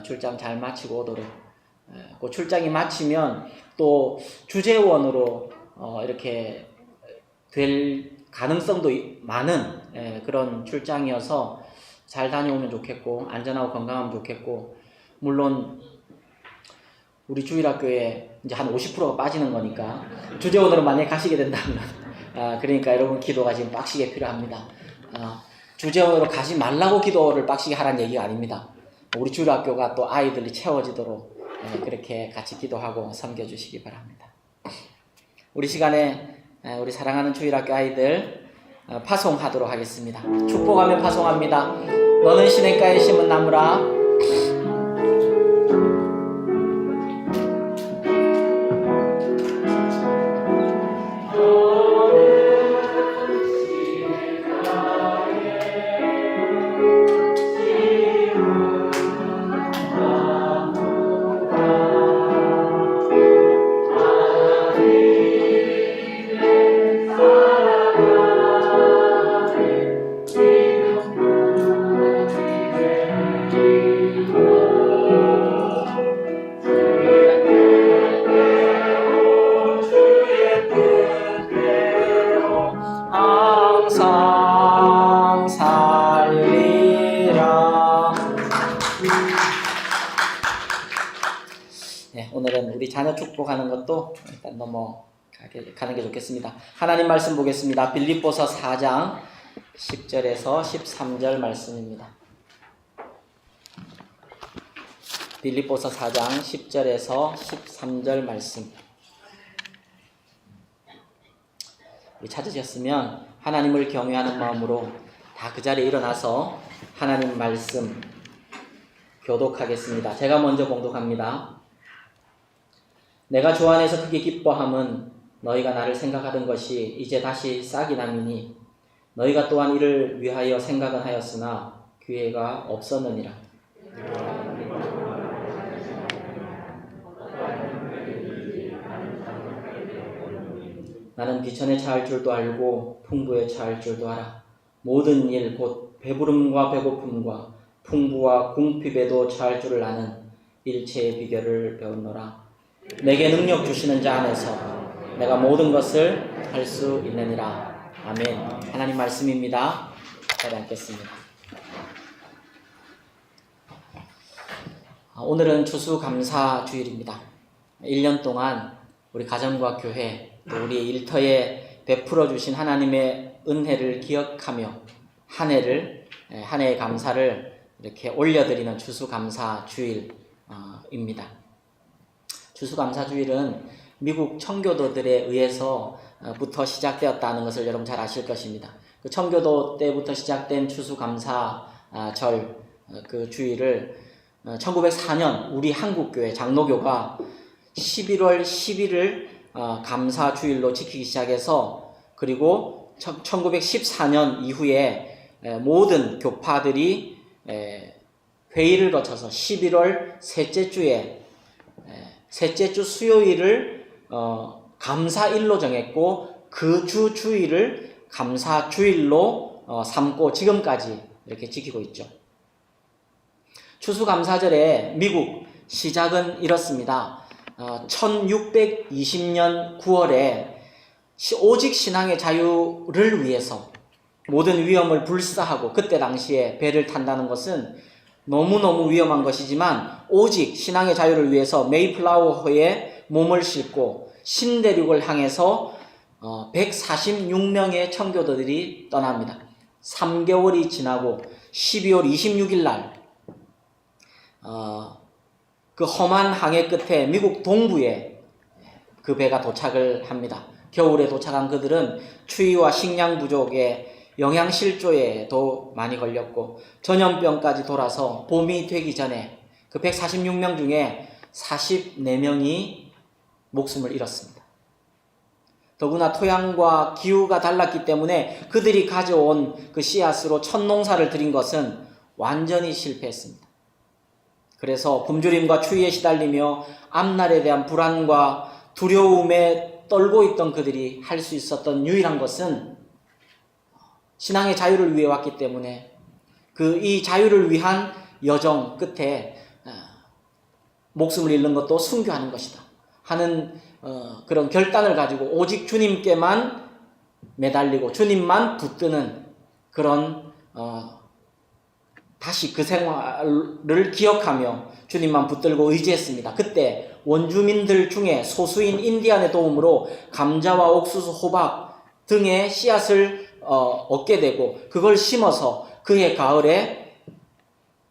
출장 잘 마치고 오도록 그 출장이 마치면 또 주재원으로 이렇게 될 가능성도 많은 그런 출장이어서 잘 다녀오면 좋겠고 안전하고 건강하면 좋겠고 물론 우리 주일학교에 이제 한 50%가 빠지는 거니까 주재원으로 만약에 가시게 된다면 그러니까 여러분 기도가 지금 빡시게 필요합니다. 주재원으로 가지 말라고 기도를 빡시게 하라는 얘기가 아닙니다. 우리 주일학교가 또 아이들이 채워지도록 그렇게 같이 기도하고 섬겨주시기 바랍니다. 우리 시간에 우리 사랑하는 주일학교 아이들 파송하도록 하겠습니다. 축복하며 파송합니다. 너는 시냇가에 심은 나무라 사실은 우리 자녀 축복하는 것도 일단 넘어가는 게 좋겠습니다. 하나님 말씀 보겠습니다. 빌립보서 4장 10절에서 13절 말씀입니다. 빌립보서 4장 10절에서 13절 말씀. 우리 찾으셨으면 하나님을 경외하는 마음으로 다 그 자리에 일어나서 하나님 말씀 교독하겠습니다. 제가 먼저 봉독합니다. 내가 주 안에서 크게 기뻐함은 너희가 나를 생각하던 것이 이제 다시 싹이 남이니 너희가 또한 이를 위하여 생각은 하였으나 기회가 없었느니라. 나는 비천에 차할 줄도 알고 풍부에 차할 줄도 알아. 모든 일 곧 배부름과 배고픔과 풍부와 궁핍에도 차할 줄을 아는 일체의 비결을 배웠노라. 내게 능력 주시는 자 안에서 내가 모든 것을 할 수 있느니라. 아멘. 하나님 말씀입니다. 자리에 앉겠습니다. 오늘은 추수감사주일입니다. 1년 동안 우리 가정과 교회 또 우리 일터에 베풀어 주신 하나님의 은혜를 기억하며 한 해의 감사를 이렇게 올려드리는 추수감사주일입니다. 추수감사주일은 미국 청교도들에 의해서부터 시작되었다는 것을 여러분 잘 아실 것입니다. 그 청교도 때부터 시작된 추수감사절 그 주일을 1904년 우리 한국교회 장로교가 11월 10일을 감사주일로 지키기 시작해서 그리고 1914년 이후에 모든 교파들이 회의를 거쳐서 11월 셋째 주에 셋째 주 수요일을 감사일로 정했고 그 주 주일을 감사주일로 삼고 지금까지 이렇게 지키고 있죠. 추수감사절에 미국 시작은 이렇습니다. 1620년 9월에 오직 신앙의 자유를 위해서 모든 위험을 불사하고 그때 당시에 배를 탄다는 것은 너무너무 위험한 것이지만 오직 신앙의 자유를 위해서 메이플라워호에 몸을 싣고 신대륙을 향해서 146명의 청교도들이 떠납니다. 3개월이 지나고 12월 26일 날 그 험한 항해 끝에 미국 동부에 그 배가 도착을 합니다. 겨울에 도착한 그들은 추위와 식량 부족에 영양실조에도 많이 걸렸고 전염병까지 돌아서 봄이 되기 전에 그 146명 중에 44명이 목숨을 잃었습니다. 더구나 토양과 기후가 달랐기 때문에 그들이 가져온 그 씨앗으로 첫 농사를 드린 것은 완전히 실패했습니다. 그래서 굶주림과 추위에 시달리며 앞날에 대한 불안과 두려움에 떨고 있던 그들이 할 수 있었던 유일한 것은 신앙의 자유를 위해 왔기 때문에 이 자유를 위한 여정 끝에 목숨을 잃는 것도 순교하는 것이다 하는 그런 결단을 가지고 오직 주님께만 매달리고 주님만 붙드는 그런 다시 그 생활을 기억하며 주님만 붙들고 의지했습니다. 그때 원주민들 중에 소수인 인디안의 도움으로 감자와 옥수수, 호박 등의 씨앗을 얻게 되고 그걸 심어서 그해 가을에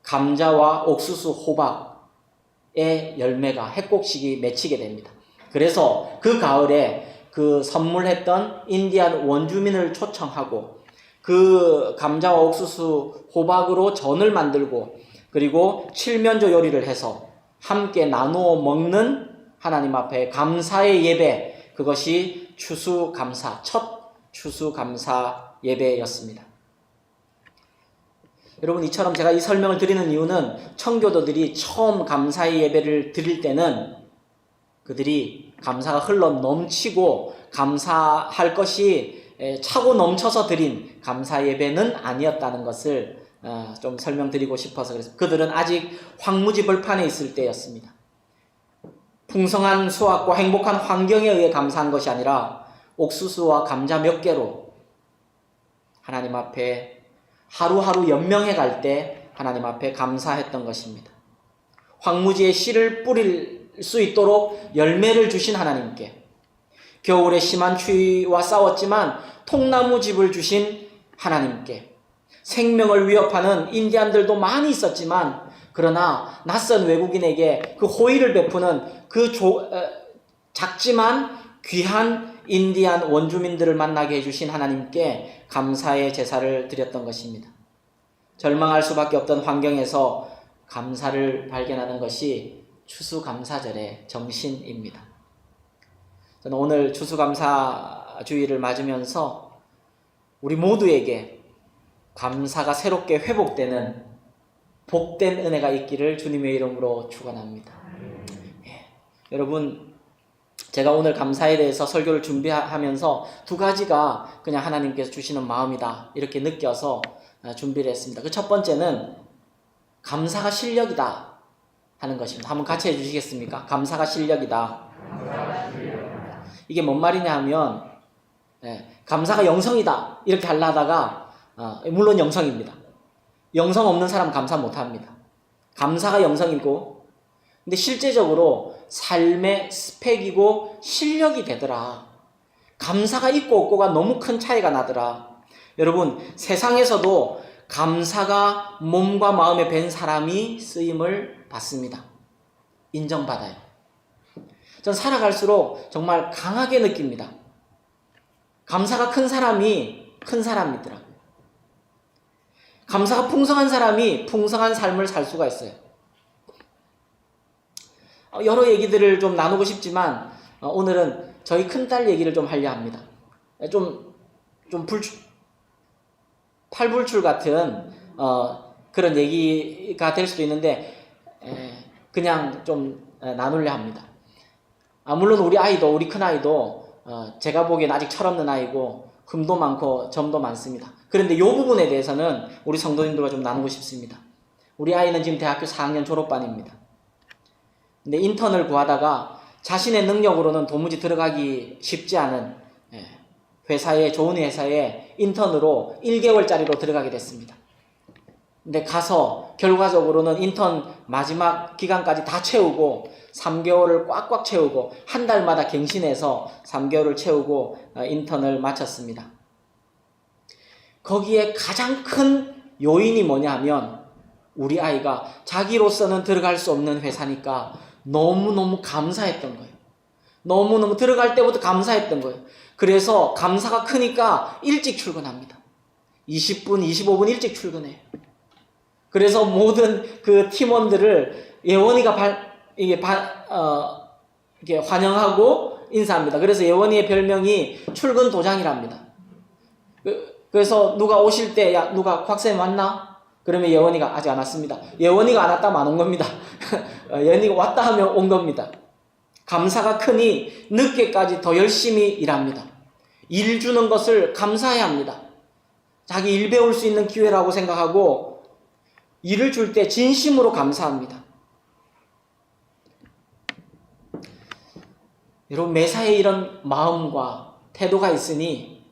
감자와 옥수수, 호박의 열매가 핵곡식이 맺히게 됩니다. 그래서 그 가을에 그 선물했던 인디안 원주민을 초청하고 그 감자와 옥수수, 호박으로 전을 만들고 그리고 칠면조 요리를 해서 함께 나누어 먹는 하나님 앞에 감사의 예배, 그것이 추수감사, 첫 추수감사 예배였습니다. 여러분, 이처럼 제가 이 설명을 드리는 이유는 청교도들이 처음 감사의 예배를 드릴 때는 그들이 감사가 흘러 넘치고 감사할 것이 차고 넘쳐서 드린 감사 예배는 아니었다는 것을 좀 설명드리고 싶어서 그래서 그들은 아직 황무지 벌판에 있을 때였습니다. 풍성한 수확과 행복한 환경에 의해 감사한 것이 아니라 옥수수와 감자 몇 개로 하나님 앞에 하루하루 연명해 갈 때 하나님 앞에 감사했던 것입니다. 황무지에 씨를 뿌릴 수 있도록 열매를 주신 하나님께, 겨울에 심한 추위와 싸웠지만 통나무집을 주신 하나님께, 생명을 위협하는 인디안들도 많이 있었지만 그러나 낯선 외국인에게 그 호의를 베푸는 그 작지만 귀한 인디안 원주민들을 만나게 해주신 하나님께 감사의 제사를 드렸던 것입니다. 절망할 수밖에 없던 환경에서 감사를 발견하는 것이 추수감사절의 정신입니다. 저는 오늘 추수감사주의를 맞으면서 우리 모두에게 감사가 새롭게 회복되는 복된 은혜가 있기를 주님의 이름으로 축원합니다. 여러분, 제가 오늘 감사에 대해서 설교를 준비하면서 두 가지가 그냥 하나님께서 주시는 마음이다 이렇게 느껴서 준비를 했습니다. 그 첫 번째는 감사가 실력이다 하는 것입니다. 한번 같이 해주시겠습니까? 감사가 실력이다. 이게 뭔 말이냐 하면 감사가 영성이다 이렇게 하려다가 물론 영성입니다. 영성 없는 사람 감사 못합니다. 감사가 영성이고 근데 실제적으로 삶의 스펙이고 실력이 되더라. 감사가 있고 없고가 너무 큰 차이가 나더라. 여러분, 세상에서도 감사가 몸과 마음에 밴 사람이 쓰임을 받습니다. 인정받아요. 전 살아갈수록 정말 강하게 느낍니다. 감사가 큰 사람이 큰 사람이더라고요. 감사가 풍성한 사람이 풍성한 삶을 살 수가 있어요. 여러 얘기들을 좀 나누고 싶지만 오늘은 저희 큰딸 얘기를 좀 하려 합니다. 좀 팔불출 같은 그런 얘기가 될 수도 있는데 그냥 좀 나누려 합니다. 물론 우리 아이도, 우리 큰아이도 제가 보기엔 아직 철없는 아이고 흠도 많고 점도 많습니다. 그런데 이 부분에 대해서는 우리 성도님들과 좀 나누고 싶습니다. 우리 아이는 지금 대학교 4학년 졸업반입니다. 근데 인턴을 구하다가 자신의 능력으로는 도무지 들어가기 쉽지 않은 회사에, 좋은 회사에 인턴으로 1개월짜리로 들어가게 됐습니다. 근데 가서 결과적으로는 인턴 마지막 기간까지 다 채우고 3개월을 꽉꽉 채우고 한 달마다 갱신해서 3개월을 채우고 인턴을 마쳤습니다. 거기에 가장 큰 요인이 뭐냐면 우리 아이가 자기로서는 들어갈 수 없는 회사니까 너무너무 감사했던 거예요. 너무너무 들어갈 때부터 감사했던 거예요. 그래서 감사가 크니까 일찍 출근합니다. 20분, 25분 일찍 출근해요. 그래서 모든 그 팀원들을 예원이가 이렇게 환영하고 인사합니다. 그래서 예원이의 별명이 출근 도장이랍니다. 그래서 누가 오실 때, 야, 누가 곽쌤 왔나? 그러면 예원이가 아직 안 왔습니다. 예원이가 안 왔다면 안 온 겁니다. 예원이가 왔다 하면 온 겁니다. 감사가 크니 늦게까지 더 열심히 일합니다. 일 주는 것을 감사해야 합니다. 자기 일 배울 수 있는 기회라고 생각하고 일을 줄 때 진심으로 감사합니다. 여러분, 매사에 이런 마음과 태도가 있으니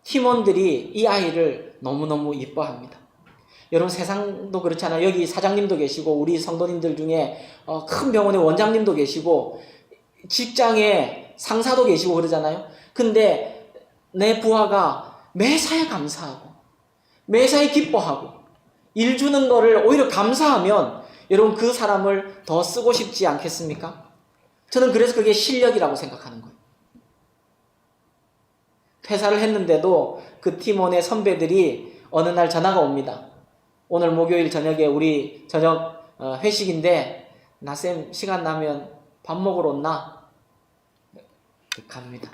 팀원들이 이 아이를 너무너무 이뻐합니다. 여러분, 세상도 그렇잖아요. 여기 사장님도 계시고 우리 성도님들 중에 큰 병원의 원장님도 계시고 직장에 상사도 계시고 그러잖아요. 근데 내 부하가 매사에 감사하고 매사에 기뻐하고 일 주는 거를 오히려 감사하면 여러분 그 사람을 더 쓰고 싶지 않겠습니까? 저는 그래서 그게 실력이라고 생각하는 거예요. 퇴사를 했는데도 그 팀원의 선배들이 어느 날 전화가 옵니다. 오늘 목요일 저녁에 우리 저녁 회식인데 나쌤 시간 나면 밥 먹으러 온나? 갑니다.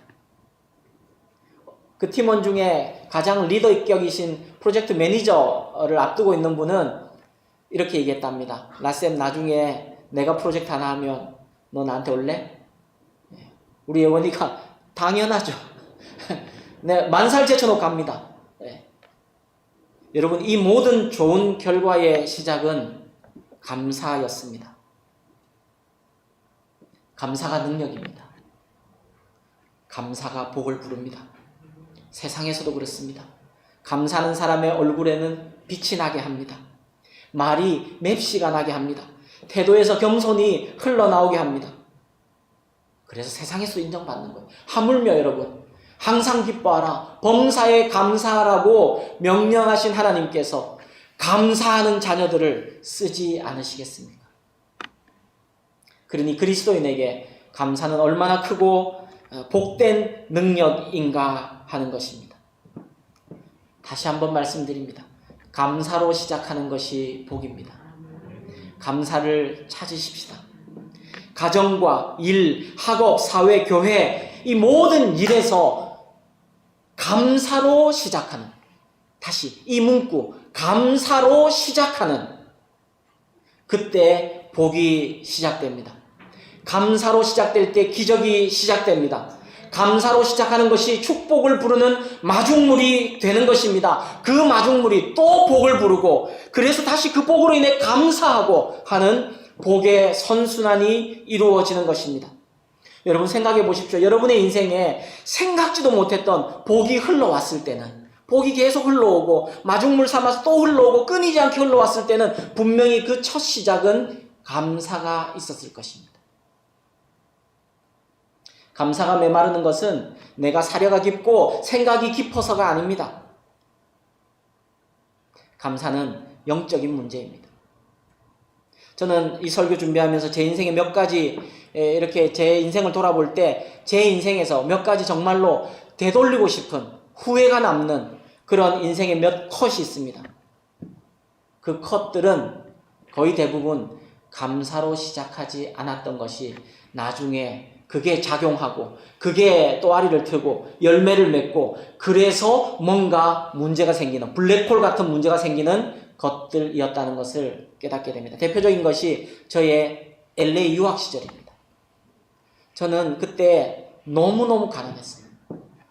그 팀원 중에 가장 리더격이신 프로젝트 매니저를 앞두고 있는 분은 이렇게 얘기했답니다. 나쌤 나중에 내가 프로젝트 하나 하면 너 나한테 올래? 우리 예원이가 당연하죠. 네, 만살 제쳐놓고 갑니다. 여러분, 이 모든 좋은 결과의 시작은 감사였습니다. 감사가 능력입니다. 감사가 복을 부릅니다. 세상에서도 그렇습니다. 감사하는 사람의 얼굴에는 빛이 나게 합니다. 말이 맵시가 나게 합니다. 태도에서 겸손이 흘러나오게 합니다. 그래서 세상에서 인정받는 거예요. 하물며 여러분, 항상 기뻐하라, 범사에 감사하라고 명령하신 하나님께서 감사하는 자녀들을 쓰지 않으시겠습니까? 그러니 그리스도인에게 감사는 얼마나 크고 복된 능력인가 하는 것입니다. 다시 한번 말씀드립니다. 감사로 시작하는 것이 복입니다. 감사를 찾으십시다. 가정과 일, 학업, 사회, 교회 이 모든 일에서 감사로 시작하는, 다시 이 문구 감사로 시작하는, 그때 복이 시작됩니다. 감사로 시작될 때 기적이 시작됩니다. 감사로 시작하는 것이 축복을 부르는 마중물이 되는 것입니다. 그 마중물이 또 복을 부르고, 그래서 다시 그 복으로 인해 감사하고 하는 복의 선순환이 이루어지는 것입니다. 여러분 생각해 보십시오. 여러분의 인생에 생각지도 못했던 복이 흘러왔을 때는, 복이 계속 흘러오고 마중물 삼아서 또 흘러오고 끊이지 않게 흘러왔을 때는 분명히 그 첫 시작은 감사가 있었을 것입니다. 감사가 메마르는 것은 내가 사려가 깊고 생각이 깊어서가 아닙니다. 감사는 영적인 문제입니다. 저는 이 설교 준비하면서 제 인생에 몇 가지, 이렇게 제 인생을 돌아볼 때 제 인생에서 몇 가지 정말로 되돌리고 싶은 후회가 남는 그런 인생의 몇 컷이 있습니다. 그 컷들은 거의 대부분 감사로 시작하지 않았던 것이 나중에 그게 작용하고 그게 또아리를 트고 열매를 맺고 그래서 뭔가 문제가 생기는, 블랙홀 같은 문제가 생기는 것들이었다는 것을 깨닫게 됩니다. 대표적인 것이 저의 LA 유학 시절입니다. 저는 그때 너무너무 가난했어요.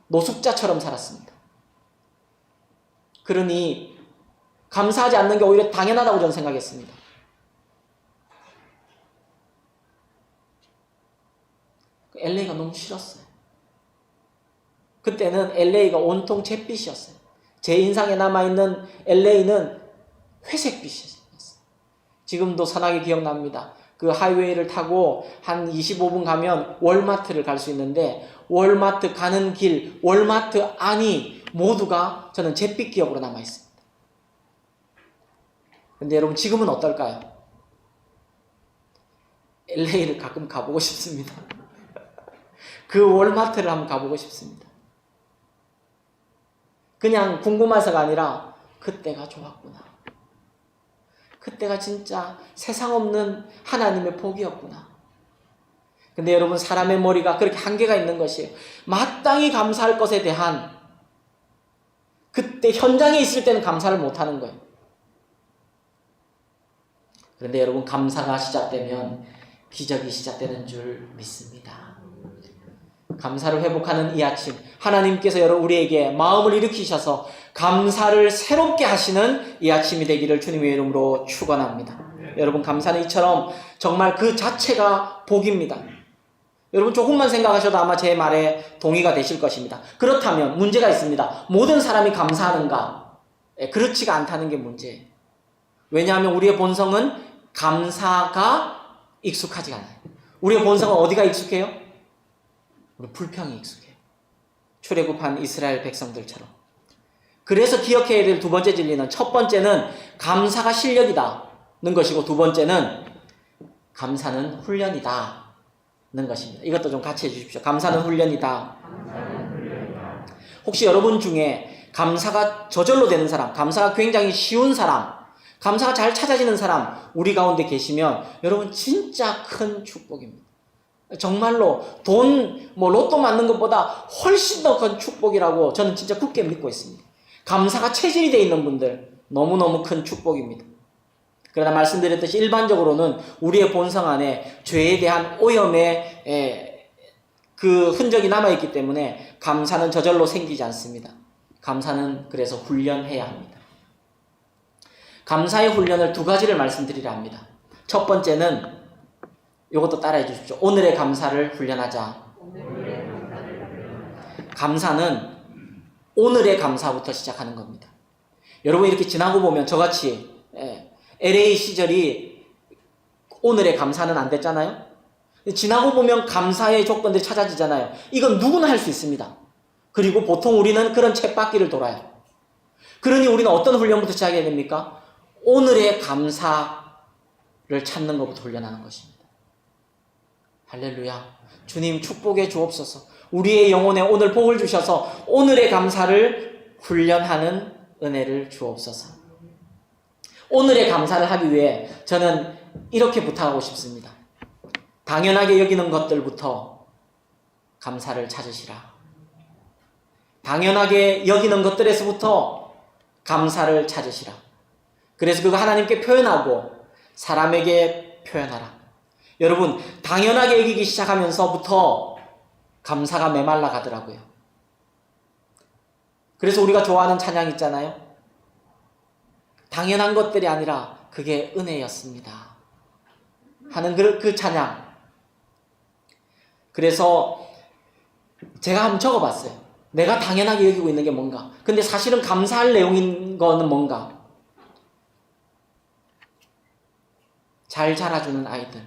노숙자처럼 살았습니다. 그러니 감사하지 않는 게 오히려 당연하다고 저는 생각했습니다. LA가 너무 싫었어요. 그때는 LA가 온통 잿빛이었어요. 제 인상에 남아있는 LA는 회색빛이었어요. 지금도 선하게 기억납니다. 그 하이웨이를 타고 한 25분 가면 월마트를 갈 수 있는데 월마트 가는 길, 월마트 안이 모두가 저는 잿빛 기억으로 남아있습니다. 근데 여러분 지금은 어떨까요? LA를 가끔 가보고 싶습니다. 그 월마트를 한번 가보고 싶습니다. 그냥 궁금해서가 아니라 그때가 좋았구나. 그때가 진짜 세상 없는 하나님의 복이었구나. 근데 여러분 사람의 머리가 그렇게 한계가 있는 것이에요. 마땅히 감사할 것에 대한 그때 현장에 있을 때는 감사를 못하는 거예요. 그런데 여러분 감사가 시작되면 기적이 시작되는 줄 믿습니다. 감사를 회복하는 이 아침 하나님께서 여러분 우리에게 마음을 일으키셔서 감사를 새롭게 하시는 이 아침이 되기를 주님의 이름으로 축원합니다. 여러분 감사는 이처럼 정말 그 자체가 복입니다. 여러분 조금만 생각하셔도 아마 제 말에 동의가 되실 것입니다. 그렇다면 문제가 있습니다. 모든 사람이 감사하는가? 그렇지가 않다는 게 문제예요. 왜냐하면 우리의 본성은 감사가 익숙하지가 않아요. 우리의 본성은 어디가 익숙해요? 우리 불평이 익숙해요. 출애굽한 이스라엘 백성들처럼. 그래서 기억해야 될 두 번째 진리는, 첫 번째는 감사가 실력이다는 것이고, 두 번째는 감사는 훈련이다는 것입니다. 이것도 좀 같이 해주십시오. 감사는 훈련이다. 혹시 여러분 중에 감사가 저절로 되는 사람, 감사가 굉장히 쉬운 사람, 감사가 잘 찾아지는 사람 우리 가운데 계시면 여러분 진짜 큰 축복입니다. 정말로 돈, 로또 맞는 것보다 훨씬 더 큰 축복이라고 저는 진짜 굳게 믿고 있습니다. 감사가 체질이 되어 있는 분들 너무너무 큰 축복입니다. 그러나 말씀드렸듯이 일반적으로는 우리의 본성 안에 죄에 대한 오염의 그 흔적이 남아있기 때문에 감사는 저절로 생기지 않습니다. 감사는 그래서 훈련해야 합니다. 감사의 훈련을 두 가지를 말씀드리려 합니다. 첫 번째는 이것도 따라해 주십시오. 오늘의 감사를 훈련하자. 감사는 오늘의 감사부터 시작하는 겁니다. 여러분 이렇게 지나고 보면 저같이 LA 시절이 오늘의 감사는 안 됐잖아요. 지나고 보면 감사의 조건들이 찾아지잖아요. 이건 누구나 할 수 있습니다. 그리고 보통 우리는 그런 쳇바퀴를 돌아요. 그러니 우리는 어떤 훈련부터 시작해야 됩니까? 오늘의 감사를 찾는 것부터 훈련하는 것입니다. 할렐루야. 주님 축복해 주옵소서. 우리의 영혼에 오늘 복을 주셔서 오늘의 감사를 훈련하는 은혜를 주옵소서. 오늘의 감사를 하기 위해 저는 이렇게 부탁하고 싶습니다. 당연하게 여기는 것들부터 감사를 찾으시라. 당연하게 여기는 것들에서부터 감사를 찾으시라. 그래서 그거 하나님께 표현하고 사람에게 표현하라. 여러분, 당연하게 여기기 시작하면서부터 감사가 메말라 가더라고요. 그래서 우리가 좋아하는 찬양 있잖아요. 당연한 것들이 아니라 그게 은혜였습니다 하는 그 찬양. 그래서 제가 한번 적어봤어요. 내가 당연하게 여기고 있는 게 뭔가. 근데 사실은 감사할 내용인 거는 뭔가. 잘 자라주는 아이들.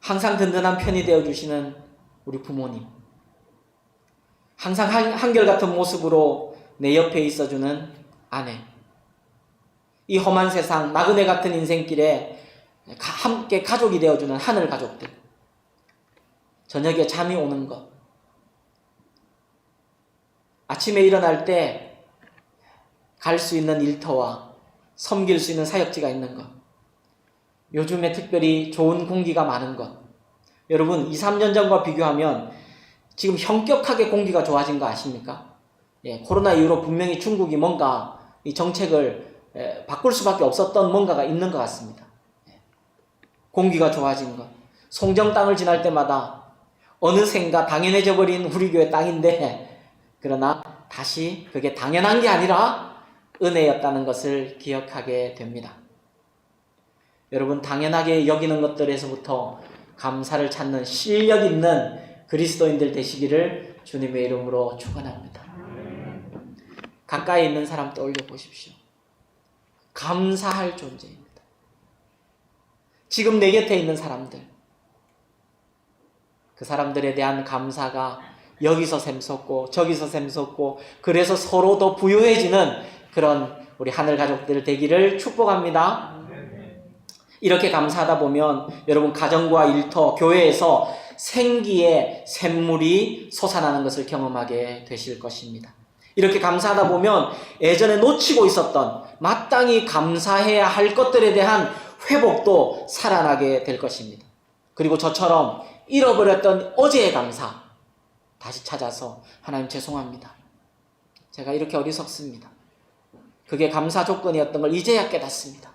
항상 든든한 편이 되어주시는 우리 부모님. 항상 한결같은 모습으로 내 옆에 있어주는 아내. 이 험한 세상, 나그네 같은 인생길에 함께 가족이 되어주는 하늘 가족들. 저녁에 잠이 오는 것. 아침에 일어날 때 갈 수 있는 일터와 섬길 수 있는 사역지가 있는 것. 요즘에 특별히 좋은 공기가 많은 것. 여러분, 2, 3년 전과 비교하면 지금 현격하게 공기가 좋아진 거 아십니까? 예, 코로나 이후로 분명히 중국이 뭔가 이 정책을 바꿀 수밖에 없었던 뭔가가 있는 것 같습니다. 예. 공기가 좋아진 것. 송정 땅을 지날 때마다 어느샌가 당연해져 버린 우리 교회 땅인데, 그러나 다시 그게 당연한 게 아니라 은혜였다는 것을 기억하게 됩니다. 여러분, 당연하게 여기는 것들에서부터 감사를 찾는 실력 있는 그리스도인들 되시기를 주님의 이름으로 축원합니다. 가까이 있는 사람 떠올려 보십시오. 감사할 존재입니다. 지금 내 곁에 있는 사람들, 그 사람들에 대한 감사가 여기서 샘솟고 저기서 샘솟고, 그래서 서로 더 부유해지는 그런 우리 하늘 가족들 되기를 축복합니다. 이렇게 감사하다 보면 여러분, 가정과 일터, 교회에서 생기의 샘물이 솟아나는 것을 경험하게 되실 것입니다. 이렇게 감사하다 보면 예전에 놓치고 있었던 마땅히 감사해야 할 것들에 대한 회복도 살아나게 될 것입니다. 그리고 저처럼 잃어버렸던 어제의 감사 다시 찾아서 하나님 죄송합니다. 제가 이렇게 어리석습니다. 그게 감사 조건이었던 걸 이제야 깨닫습니다.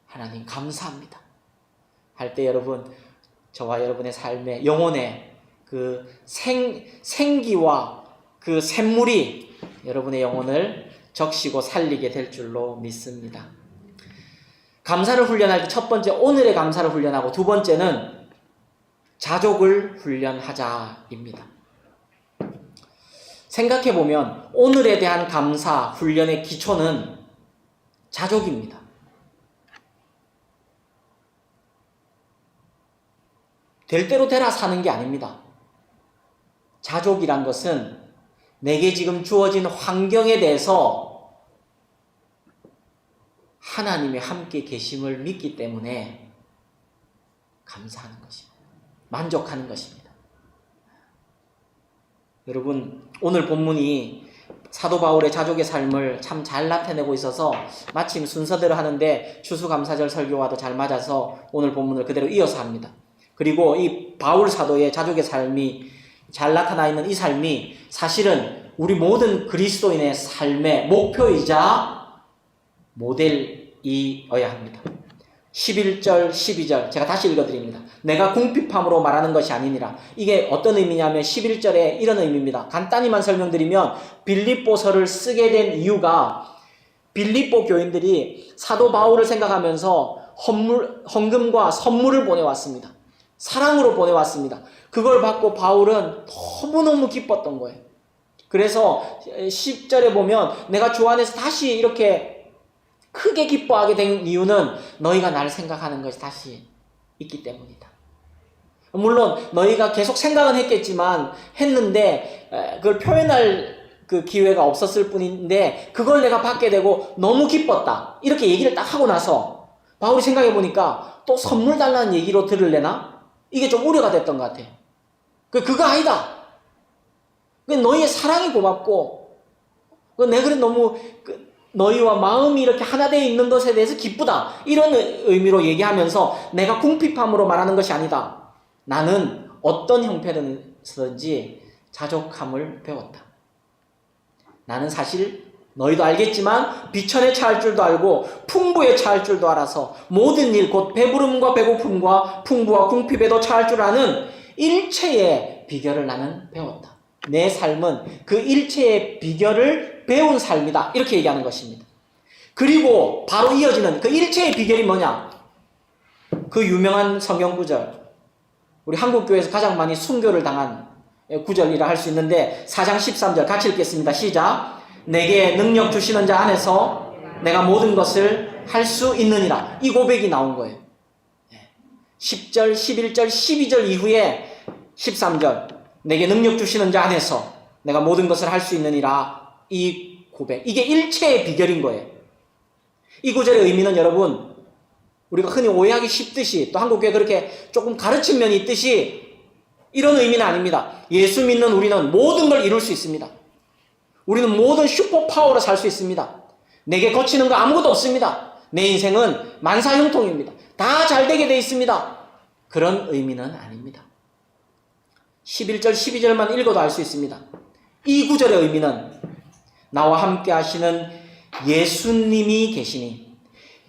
하나님 감사합니다. 할 때 여러분, 저와 여러분의 삶의 영혼의 그 생기와 그 샘물이 여러분의 영혼을 적시고 살리게 될 줄로 믿습니다. 감사를 훈련할 때 첫 번째 오늘의 감사를 훈련하고, 두 번째는 자족을 훈련하자입니다. 생각해보면 오늘에 대한 감사 훈련의 기초는 자족입니다. 될 대로 되라 사는 게 아닙니다. 자족이란 것은 내게 지금 주어진 환경에 대해서 하나님의 함께 계심을 믿기 때문에 감사하는 것입니다. 만족하는 것입니다. 여러분, 오늘 본문이 사도 바울의 자족의 삶을 참 잘 나타내고 있어서 마침 순서대로 하는데 추수감사절 설교와도 잘 맞아서 오늘 본문을 그대로 이어서 합니다. 그리고 이 바울 사도의 자족의 삶이 잘 나타나 있는 이 삶이 사실은 우리 모든 그리스도인의 삶의 목표이자 모델이어야 합니다. 11절, 12절 제가 다시 읽어드립니다. 내가 궁핍함으로 말하는 것이 아니니라. 이게 어떤 의미냐면 11절에 이런 의미입니다. 간단히만 설명드리면 빌립보서를 쓰게 된 이유가 빌립보 교인들이 사도 바울을 생각하면서 헌금과 선물을 보내왔습니다. 사랑으로 보내왔습니다. 그걸 받고 바울은 너무너무 기뻤던 거예요. 그래서 10절에 보면 내가 주 안에서 다시 이렇게 크게 기뻐하게 된 이유는 너희가 나를 생각하는 것이 다시 있기 때문이다. 물론 너희가 계속 생각은 했는데 그걸 표현할 그 기회가 없었을 뿐인데 그걸 내가 받게 되고 너무 기뻤다. 이렇게 얘기를 딱 하고 나서 바울이 생각해 보니까 또 선물 달라는 얘기로 들을래나? 이게 좀 우려가 됐던 것 같아. 그거 아니다. 너희의 사랑이 고맙고 내가 그래 너무 너희와 마음이 이렇게 하나 되어 있는 것에 대해서 기쁘다. 이런 의미로 얘기하면서 내가 궁핍함으로 말하는 것이 아니다. 나는 어떤 형편에서든지 자족함을 배웠다. 나는 사실 너희도 알겠지만 비천에 처할 줄도 알고 풍부에 처할 줄도 알아서 모든 일 곧 배부름과 배고픔과 풍부와 궁핍에도 처할 줄 아는 일체의 비결을 나는 배웠다. 내 삶은 그 일체의 비결을 배운 삶이다. 이렇게 얘기하는 것입니다. 그리고 바로 이어지는 그 일체의 비결이 뭐냐? 그 유명한 성경 구절, 우리 한국교회에서 가장 많이 순교를 당한 구절이라 할 수 있는데 4장 13절 같이 읽겠습니다. 시작. 내게 능력 주시는 자 안에서 내가 모든 것을 할 수 있느니라. 이 고백이 나온 거예요. 10절, 11절, 12절 이후에 13절 내게 능력 주시는 자 안에서 내가 모든 것을 할 수 있느니라. 이 고백, 이게 일체의 비결인 거예요. 이 구절의 의미는 여러분 우리가 흔히 오해하기 쉽듯이 또 한국교회 그렇게 조금 가르친 면이 있듯이 이런 의미는 아닙니다. 예수 믿는 우리는 모든 걸 이룰 수 있습니다. 우리는 모든 슈퍼파워로 살 수 있습니다. 내게 거치는 거 아무것도 없습니다. 내 인생은 만사형통입니다. 다 잘 되게 돼 있습니다. 그런 의미는 아닙니다. 11절 12절만 읽어도 알 수 있습니다. 이 구절의 의미는 나와 함께 하시는 예수님이 계시니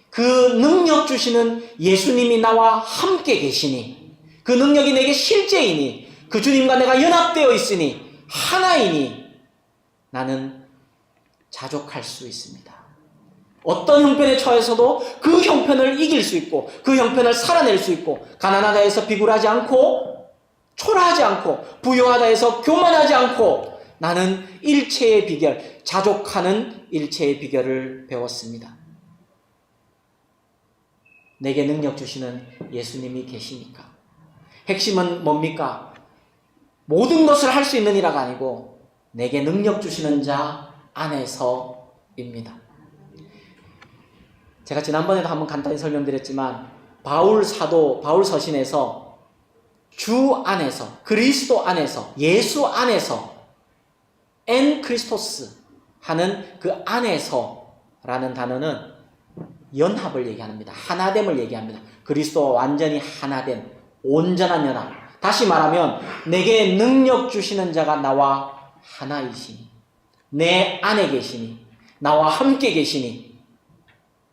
그 능력 주시는 예수님이 나와 함께 계시니 그 능력이 내게 실제이니 그 주님과 내가 연합되어 있으니 하나이니 나는 자족할 수 있습니다. 어떤 형편에 처해서도 그 형편을 이길 수 있고 그 형편을 살아낼 수 있고 가난하다 해서 비굴하지 않고 초라하지 않고 부유하다 해서 교만하지 않고 나는 일체의 비결, 자족하는 일체의 비결을 배웠습니다. 내게 능력 주시는 예수님이 계시니까. 핵심은 뭡니까? 모든 것을 할 수 있느니라가 아니고 내게 능력 주시는 자 안에서입니다. 제가 지난번에도 한번 간단히 설명드렸지만 바울 사도, 바울 서신에서 주 안에서, 그리스도 안에서, 예수 안에서 엔 크리스토스 하는 그 안에서라는 단어는 연합을 얘기합니다. 하나됨을 얘기합니다. 그리스도와 완전히 하나됨, 온전한 연합. 다시 말하면 내게 능력 주시는 자가 나와 하나이시니 내 안에 계시니 나와 함께 계시니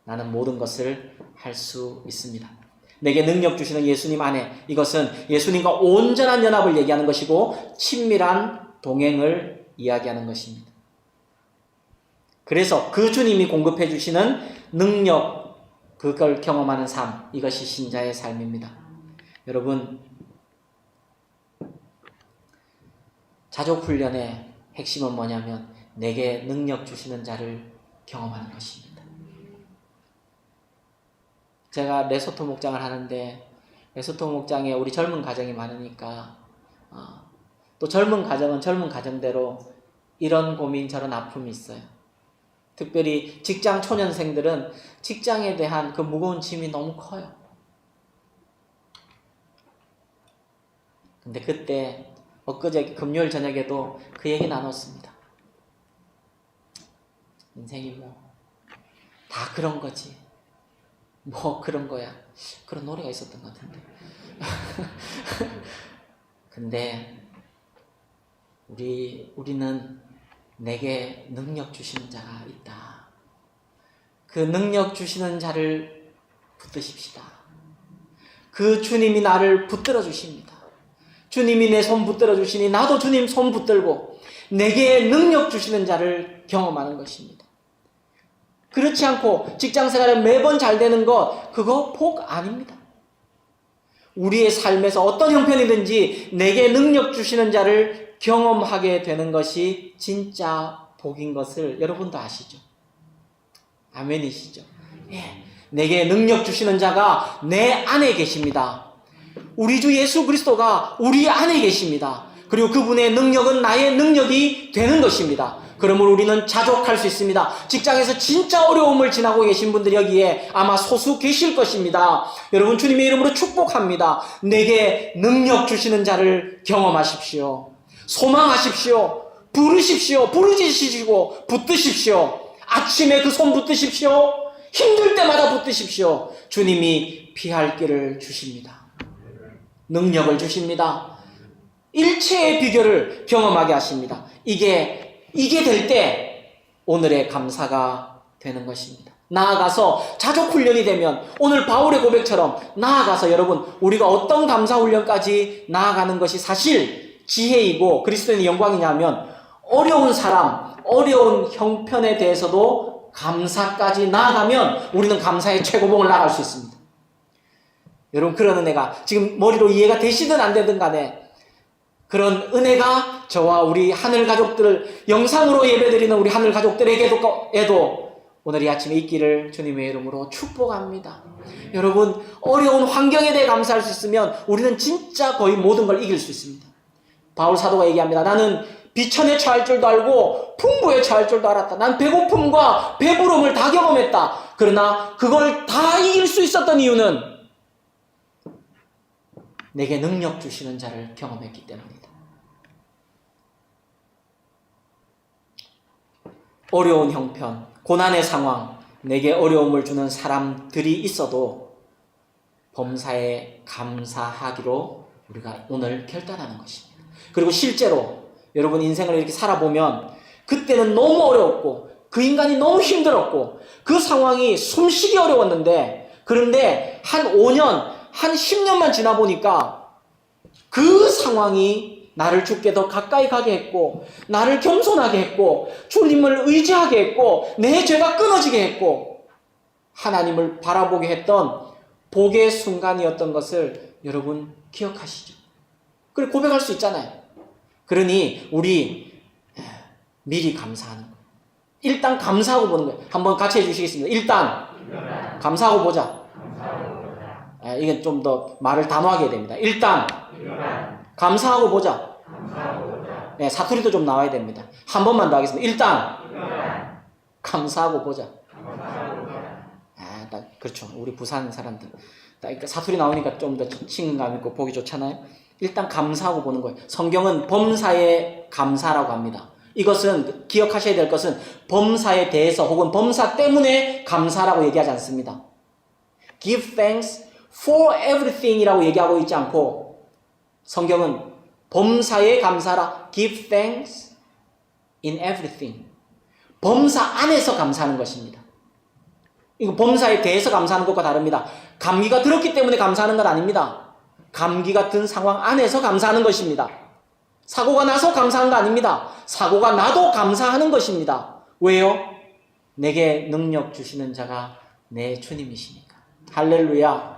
나는 모든 것을 할 수 있습니다. 내게 능력 주시는 예수님 안에, 이것은 예수님과 온전한 연합을 얘기하는 것이고 친밀한 동행을 이야기하는 것입니다. 그래서 그 주님이 공급해 주시는 능력, 그걸 경험하는 삶, 이것이 신자의 삶입니다. 여러분, 자족훈련의 핵심은 뭐냐면 내게 능력 주시는 자를 경험하는 것입니다. 제가 레소토 목장을 하는데 레소토 목장에 우리 젊은 가정이 많으니까 또 젊은 가정은 젊은 가정대로 이런 고민 저런 아픔이 있어요. 특별히 직장 초년생들은 직장에 대한 그 무거운 짐이 너무 커요. 근데 그때 엊그제 금요일 저녁에도 그 얘기 나눴습니다. 인생이 뭐 다 그런 거지. 뭐 그런 거야. 그런 노래가 있었던 것 같은데. 근데 우리는 내게 능력 주시는 자가 있다. 그 능력 주시는 자를 붙드십시다. 그 주님이 나를 붙들어 주십니다. 주님이 내 손 붙들어 주시니 나도 주님 손 붙들고 내게 능력 주시는 자를 경험하는 것입니다. 그렇지 않고 직장생활에 매번 잘 되는 것, 그거 복 아닙니다. 우리의 삶에서 어떤 형편이든지 내게 능력 주시는 자를 경험하게 되는 것이 진짜 복인 것을 여러분도 아시죠? 아멘이시죠? 내게 능력 주시는 자가 내 안에 계십니다. 우리 주 예수 그리스도가 우리 안에 계십니다. 그리고 그분의 능력은 나의 능력이 되는 것입니다. 그러므로 우리는 자족할 수 있습니다. 직장에서 진짜 어려움을 지나고 계신 분들이 여기에 아마 소수 계실 것입니다. 여러분, 주님의 이름으로 축복합니다. 내게 능력 주시는 자를 경험하십시오. 소망하십시오. 부르십시오. 부르짖으시고 붙드십시오. 아침에 그 손 붙드십시오. 힘들 때마다 붙드십시오. 주님이 피할 길을 주십니다. 능력을 주십니다. 일체의 비결을 경험하게 하십니다. 이게 될 때 오늘의 감사가 되는 것입니다. 나아가서 자족훈련이 되면 오늘 바울의 고백처럼 나아가서 여러분, 우리가 어떤 감사훈련까지 나아가는 것이 사실 지혜이고 그리스도인의 영광이냐면 어려운 사람, 어려운 형편에 대해서도 감사까지 나아가면 우리는 감사의 최고봉을 나갈 수 있습니다. 여러분, 그런 은혜가 지금 머리로 이해가 되시든 안 되든 간에 그런 은혜가 저와 우리 하늘 가족들, 영상으로 예배드리는 우리 하늘 가족들에게도 오늘 이 아침에 있기를 주님의 이름으로 축복합니다. 여러분, 어려운 환경에 대해 감사할 수 있으면 우리는 진짜 거의 모든 걸 이길 수 있습니다. 바울 사도가 얘기합니다. 나는 비천에 처할 줄도 알고 풍부에 처할 줄도 알았다. 난 배고픔과 배부름을 다 경험했다. 그러나 그걸 다 이길 수 있었던 이유는 내게 능력 주시는 자를 경험했기 때문이다. 어려운 형편, 고난의 상황, 내게 어려움을 주는 사람들이 있어도 범사에 감사하기로 우리가 오늘 결단하는 것입니다. 그리고 실제로 여러분 인생을 이렇게 살아보면 그때는 너무 어려웠고 그 인간이 너무 힘들었고 그 상황이 숨쉬기 어려웠는데, 그런데 한 5년, 한 10년만 지나 보니까 그 상황이 나를 주께 더 가까이 가게 했고 나를 겸손하게 했고 주님을 의지하게 했고 내 죄가 끊어지게 했고 하나님을 바라보게 했던 복의 순간이었던 것을 여러분 기억하시죠? 그리고 고백할 수 있잖아요. 그러니 우리 미리 감사하는 거예요. 일단 감사하고 보는 거예요. 한번 같이 해주시겠습니다. 일단 감사하고 보자. 이게 좀 더 말을 단호하게 됩니다. 일단 감사하고 보자. 네, 사투리도 좀 나와야 됩니다. 한 번만 더 하겠습니다. 일단 감사하고 보자. 그렇죠. 우리 부산 사람들 사투리 나오니까 좀 더 친근감 있고 보기 좋잖아요. 일단 감사하고 보는 거예요. 성경은 범사에 감사라고 합니다. 이것은 기억하셔야 될 것은 범사에 대해서 혹은 범사 때문에 감사라고 얘기하지 않습니다. Give thanks for everything 이라고 얘기하고 있지 않고 성경은 범사에 감사라, give thanks in everything. 범사 안에서 감사하는 것입니다. 이거 범사에 대해서 감사하는 것과 다릅니다. 감기가 들었기 때문에 감사하는 건 아닙니다. 감기가 든 상황 안에서 감사하는 것입니다. 사고가 나서 감사하는 거 아닙니다. 사고가 나도 감사하는 것입니다. 왜요? 내게 능력 주시는 자가 내 주님이시니까. 할렐루야.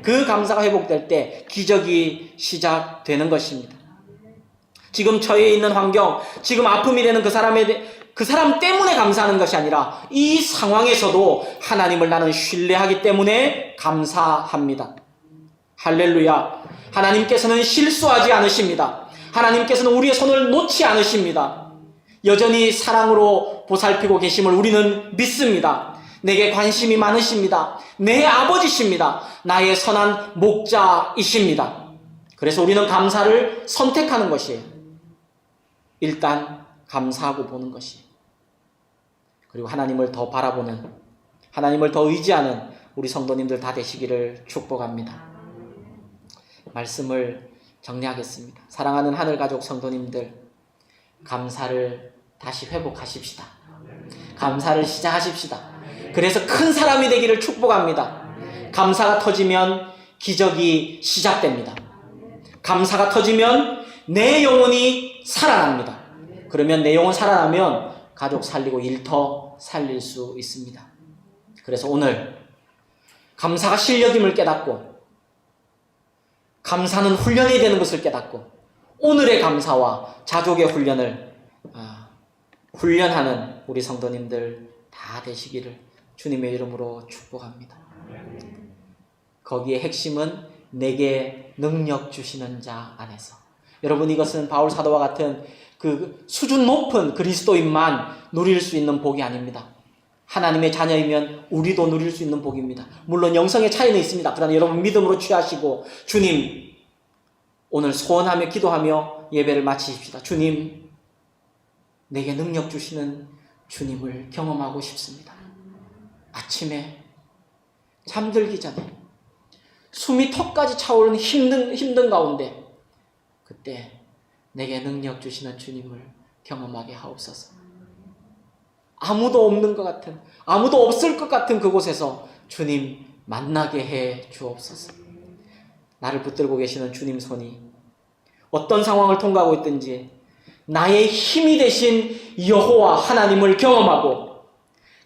그 감사가 회복될 때 기적이 시작되는 것입니다. 지금 처해 있는 환경, 지금 아픔이 되는 그 사람 때문에 감사하는 것이 아니라 이 상황에서도 하나님을 나는 신뢰하기 때문에 감사합니다. 할렐루야. 하나님께서는 실수하지 않으십니다. 하나님께서는 우리의 손을 놓지 않으십니다. 여전히 사랑으로 보살피고 계심을 우리는 믿습니다. 내게 관심이 많으십니다. 내 아버지십니다. 나의 선한 목자이십니다. 그래서 우리는 감사를 선택하는 것이에요. 일단 감사하고 보는 것이에요. 그리고 하나님을 더 바라보는, 하나님을 더 의지하는 우리 성도님들 다 되시기를 축복합니다. 말씀을 정리하겠습니다. 사랑하는 하늘가족 성도님들, 감사를 다시 회복하십시다. 감사를 시작하십시다. 그래서 큰 사람이 되기를 축복합니다. 감사가 터지면 기적이 시작됩니다. 감사가 터지면 내 영혼이 살아납니다. 그러면 내 영혼 살아나면 가족 살리고 일터 살릴 수 있습니다. 그래서 오늘 감사가 실력임을 깨닫고 감사는 훈련이 되는 것을 깨닫고 오늘의 감사와 자족의 훈련을 훈련하는 우리 성도님들 다 되시기를 주님의 이름으로 축복합니다. 거기에 핵심은 내게 능력 주시는 자 안에서. 여러분, 이것은 바울 사도와 같은 그 수준 높은 그리스도인만 누릴 수 있는 복이 아닙니다. 하나님의 자녀이면 우리도 누릴 수 있는 복입니다. 물론 영성의 차이는 있습니다. 그러나 여러분 믿음으로 취하시고 주님, 오늘 소원하며 기도하며 예배를 마치십시다. 주님, 내게 능력 주시는 주님을 경험하고 싶습니다. 아침에 잠들기 전에 숨이 턱까지 차오르는 힘든 가운데 그때 내게 능력 주시는 주님을 경험하게 하옵소서. 아무도 없는 것 같은, 아무도 없을 것 같은 그곳에서 주님 만나게 해 주옵소서. 나를 붙들고 계시는 주님 손이 어떤 상황을 통과하고 있든지 나의 힘이 되신 여호와 하나님을 경험하고,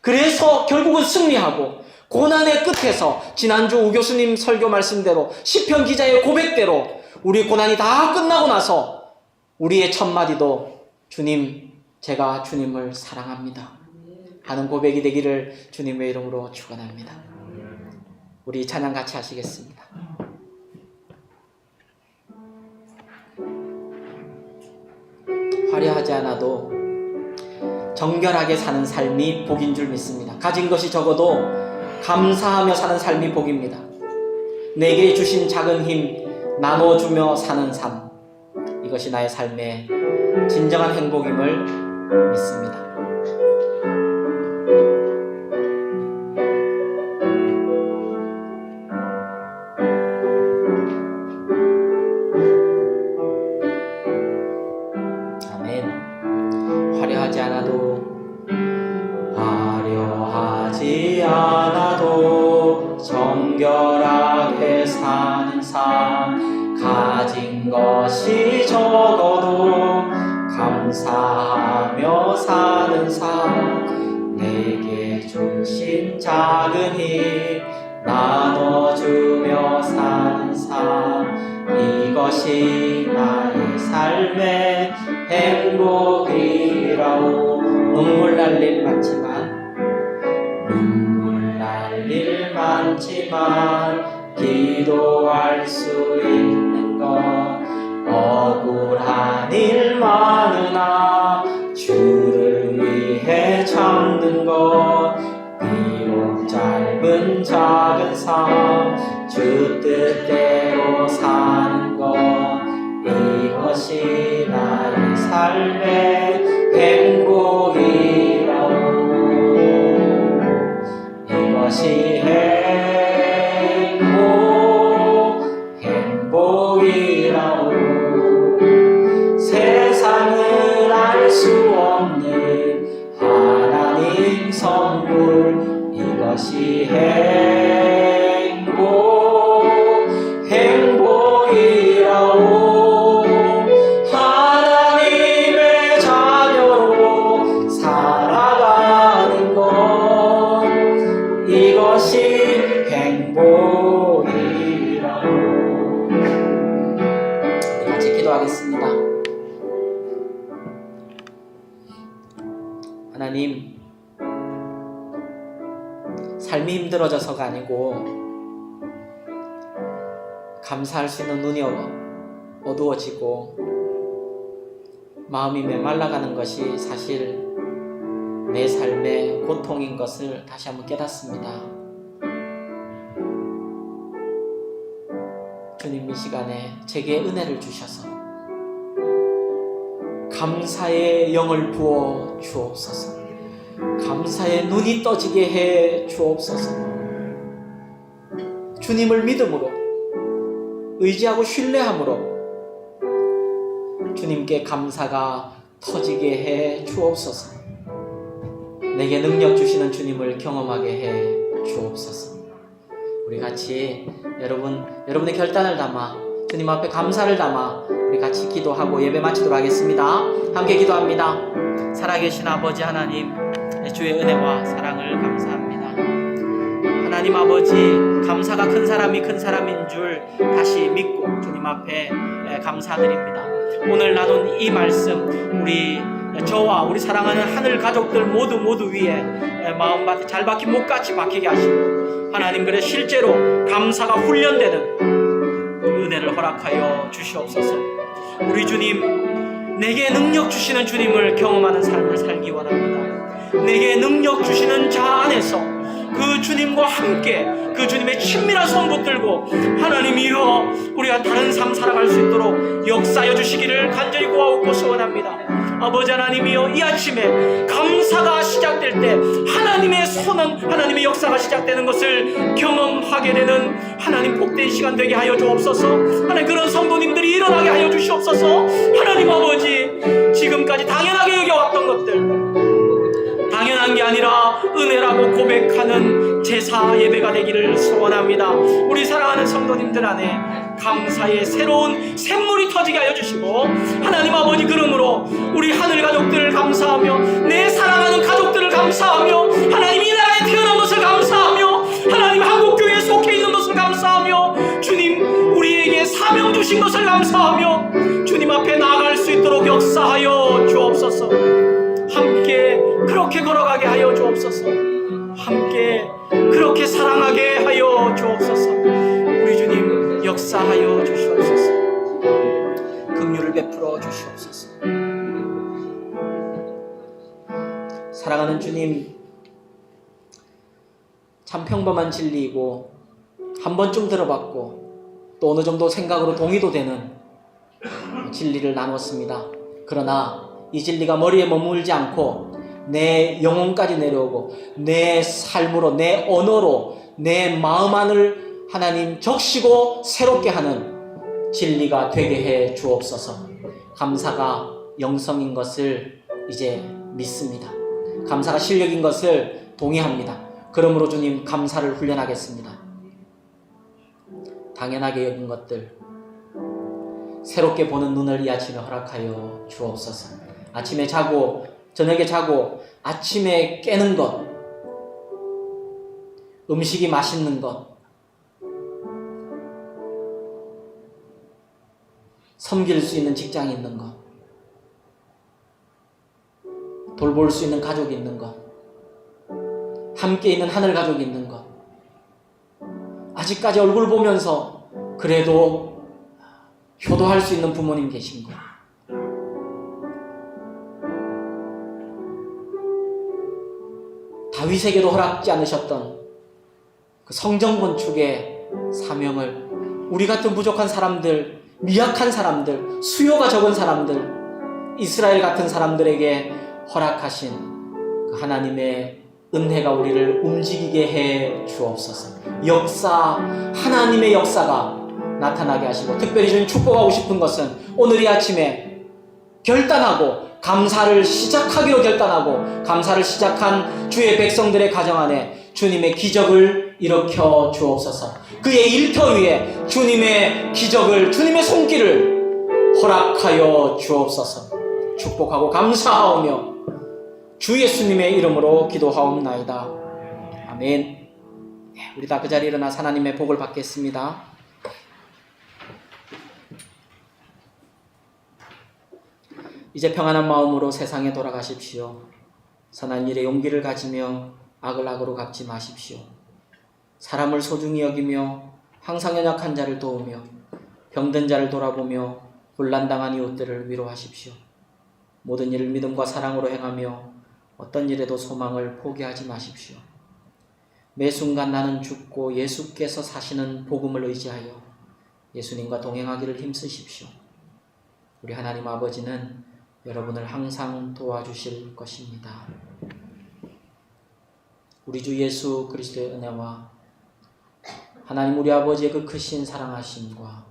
그래서 결국은 승리하고, 고난의 끝에서 지난주 우 교수님 설교 말씀대로 시편 기자의 고백대로 우리 고난이 다 끝나고 나서 우리의 첫 마디도 주님, 제가 주님을 사랑합니다 하는 고백이 되기를 주님의 이름으로 축원합니다. 우리 찬양 같이 하시겠습니다. 화려하지 않아도 정결하게 사는 삶이 복인 줄 믿습니다. 가진 것이 적어도 감사하며 사는 삶이 복입니다. 내게 주신 작은 힘 나눠주며 사는 삶, 이것이 나의 삶의 진정한 행복임을 믿습니다. 화려하지 않아도 정결하게 사는 삶, 가진 것이 적어도 감사하며 사는 삶, 내게 주신 작은 힘 나눠주며 사는 삶, 이것이 나의 삶의 행복이라오. 눈물 날 일 많지만 기도할 수 있는 것, 억울한 일 많으나 주를 위해 참는 것, 비록 짧은 작은 삶 주 뜻대로 사는 것, 이것이 나의 삶의 행복이라오. 이것이 행복이라오. 세상은 알 수 없는 하나님 선물, 이것이 행복이라오. 하나님의 자녀로 살아가는 것, 이것이 행복이라고. 우리 같이 기도하겠습니다. 하나님, 삶이 힘들어져서가 아니고 감사할 수 있는 눈이 어두워지고 마음이 메말라가는 것이 사실 내 삶의 고통인 것을 다시 한번 깨닫습니다. 주님, 이 시간에 제게 은혜를 주셔서 감사의 영을 부어 주옵소서. 감사의 눈이 떠지게 해 주옵소서. 주님을 믿음으로, 의지하고 신뢰함으로 주님께 감사가 터지게 해 주옵소서. 내게 능력 주시는 주님을 경험하게 해 주옵소서. 우리 같이 여러분의 결단을 담아 주님 앞에 감사를 담아 우리 같이 기도하고 예배 마치도록 하겠습니다. 함께 기도합니다. 살아계신 아버지 하나님, 주의 은혜와 사랑을 감사합니다. 하나님 아버지, 감사가 큰 사람이 큰 사람인 줄 다시 믿고 주님 앞에 감사드립니다. 오늘 나눈 이 말씀, 우리 저와 우리 사랑하는 하늘 가족들 모두 위에 마음 잘 박힌 목같이 박히게 하시고 하나님 그래 실제로 감사가 훈련되는 은혜를 허락하여 주시옵소서. 우리 주님, 내게 능력 주시는 주님을 경험하는 삶을 살기 원합니다. 내게 능력 주시는 자 안에서 그 주님과 함께 그 주님의 친밀한 손 붙들고 하나님이여 우리가 다른 삶 살아갈 수 있도록 역사하여 주시기를 간절히 구하고 소원합니다. 아버지 하나님이여 이 아침에 감사가 시작될 때 하나님의 손은 하나님의 역사가 시작되는 것을 경험하게 되는 하나님 복된 시간 되게 하여 주옵소서. 하나님 그런 성도님들이 일어나게 하여 주시옵소서. 하나님 아버지 지금까지 당연하게 여겨왔던 것들 당연한 게 아니라 은혜라고 고백하는 제사 예배가 되기를 소원합니다. 우리 사랑하는 성도님들 안에 감사의 새로운 샘물이 터지게 하여 주시고 하나님 아버지 그러므로 우리 하늘 가족들을 감사하며 내 사랑하는 가족들을 감사하며 하나님 이 나라에 태어난 것을 감사하며 하나님 한국교회에 속해 있는 것을 감사하며 주님 우리에게 사명 주신 것을 감사하며 주님 앞에 나아갈 수 있도록 역사하여 주옵소서. 함께 그렇게 걸어가게 하여 주옵소서. 함께 그렇게 사랑하게 하여 주옵소서. 우리 주님 역사하여 주시옵소서. 긍휼을 베풀어 주시옵소서. 사랑하는 주님, 참 평범한 진리이고 한 번쯤 들어봤고 또 어느 정도 생각으로 동의도 되는 진리를 나눴습니다. 그러나 이 진리가 머리에 머물지 않고 내 영혼까지 내려오고 내 삶으로 내 언어로 내 마음 안을 하나님 적시고 새롭게 하는 진리가 되게 해 주옵소서. 감사가 영성인 것을 이제 믿습니다. 감사가 실력인 것을 동의합니다. 그러므로 주님 감사를 훈련하겠습니다. 당연하게 여긴 것들 새롭게 보는 눈을 이 아침에 허락하여 주옵소서. 아침에 자고 저녁에 자고 아침에 깨는 것, 음식이 맛있는 것, 섬길 수 있는 직장이 있는 것, 돌볼 수 있는 가족이 있는 것, 함께 있는 하늘 가족이 있는 것, 아직까지 얼굴 보면서 그래도 효도할 수 있는 부모님 계신 것, 다윗에게도 허락지 않으셨던 그 성전 건축의 사명을 우리 같은 부족한 사람들, 미약한 사람들, 수요가 적은 사람들, 이스라엘 같은 사람들에게 허락하신 그 하나님의 은혜가 우리를 움직이게 해 주옵소서. 하나님의 역사가 나타나게 하시고 특별히 주님 축복하고 싶은 것은 오늘 이 아침에 결단하고 감사를 시작하기로 결단하고 감사를 시작한 주의 백성들의 가정 안에 주님의 기적을 일으켜 주옵소서. 그의 일터 위에 주님의 기적을 주님의 손길을 허락하여 주옵소서. 축복하고 감사하오며 주 예수님의 이름으로 기도하옵나이다. 아멘. 우리 다 그 자리에 일어나 하나님의 복을 받겠습니다. 이제 평안한 마음으로 세상에 돌아가십시오. 선한 일에 용기를 가지며 악을 악으로 갚지 마십시오. 사람을 소중히 여기며 항상 연약한 자를 도우며 병든 자를 돌아보며 곤란당한 이웃들을 위로하십시오. 모든 일을 믿음과 사랑으로 행하며 어떤 일에도 소망을 포기하지 마십시오. 매 순간 나는 죽고 예수께서 사시는 복음을 의지하여 예수님과 동행하기를 힘쓰십시오. 우리 하나님 아버지는 여러분을 항상 도와주실 것입니다. 우리 주 예수 그리스도의 은혜와 하나님 우리 아버지의 그 크신 사랑하심과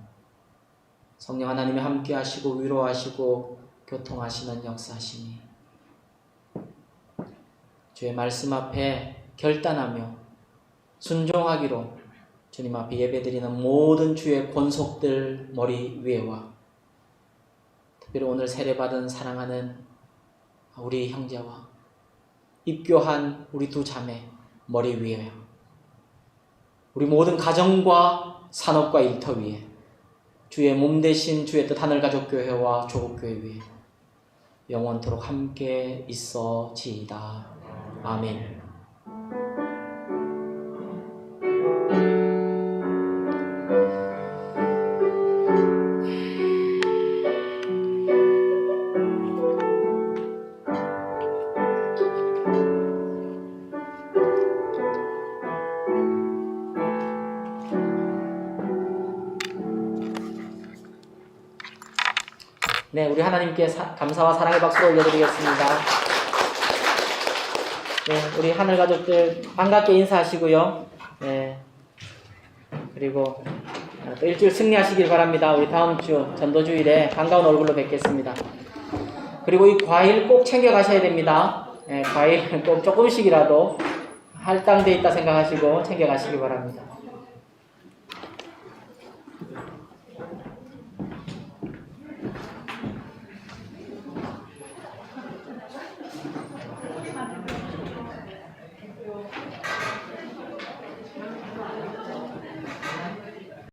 성령 하나님이 함께 하시고 위로하시고 교통하시는 역사하시니 주의 말씀 앞에 결단하며 순종하기로 주님 앞에 예배드리는 모든 주의 권속들 머리 위에와 특별히 오늘 세례받은 사랑하는 우리 형제와 입교한 우리 두 자매 머리 위에 우리 모든 가정과 산업과 일터 위에 주의 몸 대신 주의 뜻 하늘가족교회와 조국교회 위에 영원토록 함께 있어지이다. 아멘. 네, 우리 하나님께 감사와 사랑의 박수를 올려드리겠습니다. 네, 우리 하늘 가족들 반갑게 인사하시고요. 네, 그리고 또 일주일 승리하시길 바랍니다. 우리 다음 주 전도주일에 반가운 얼굴로 뵙겠습니다. 그리고 이 과일 꼭 챙겨 가셔야 됩니다. 네, 과일 꼭 조금씩이라도 할당돼 있다 생각하시고 챙겨 가시기 바랍니다.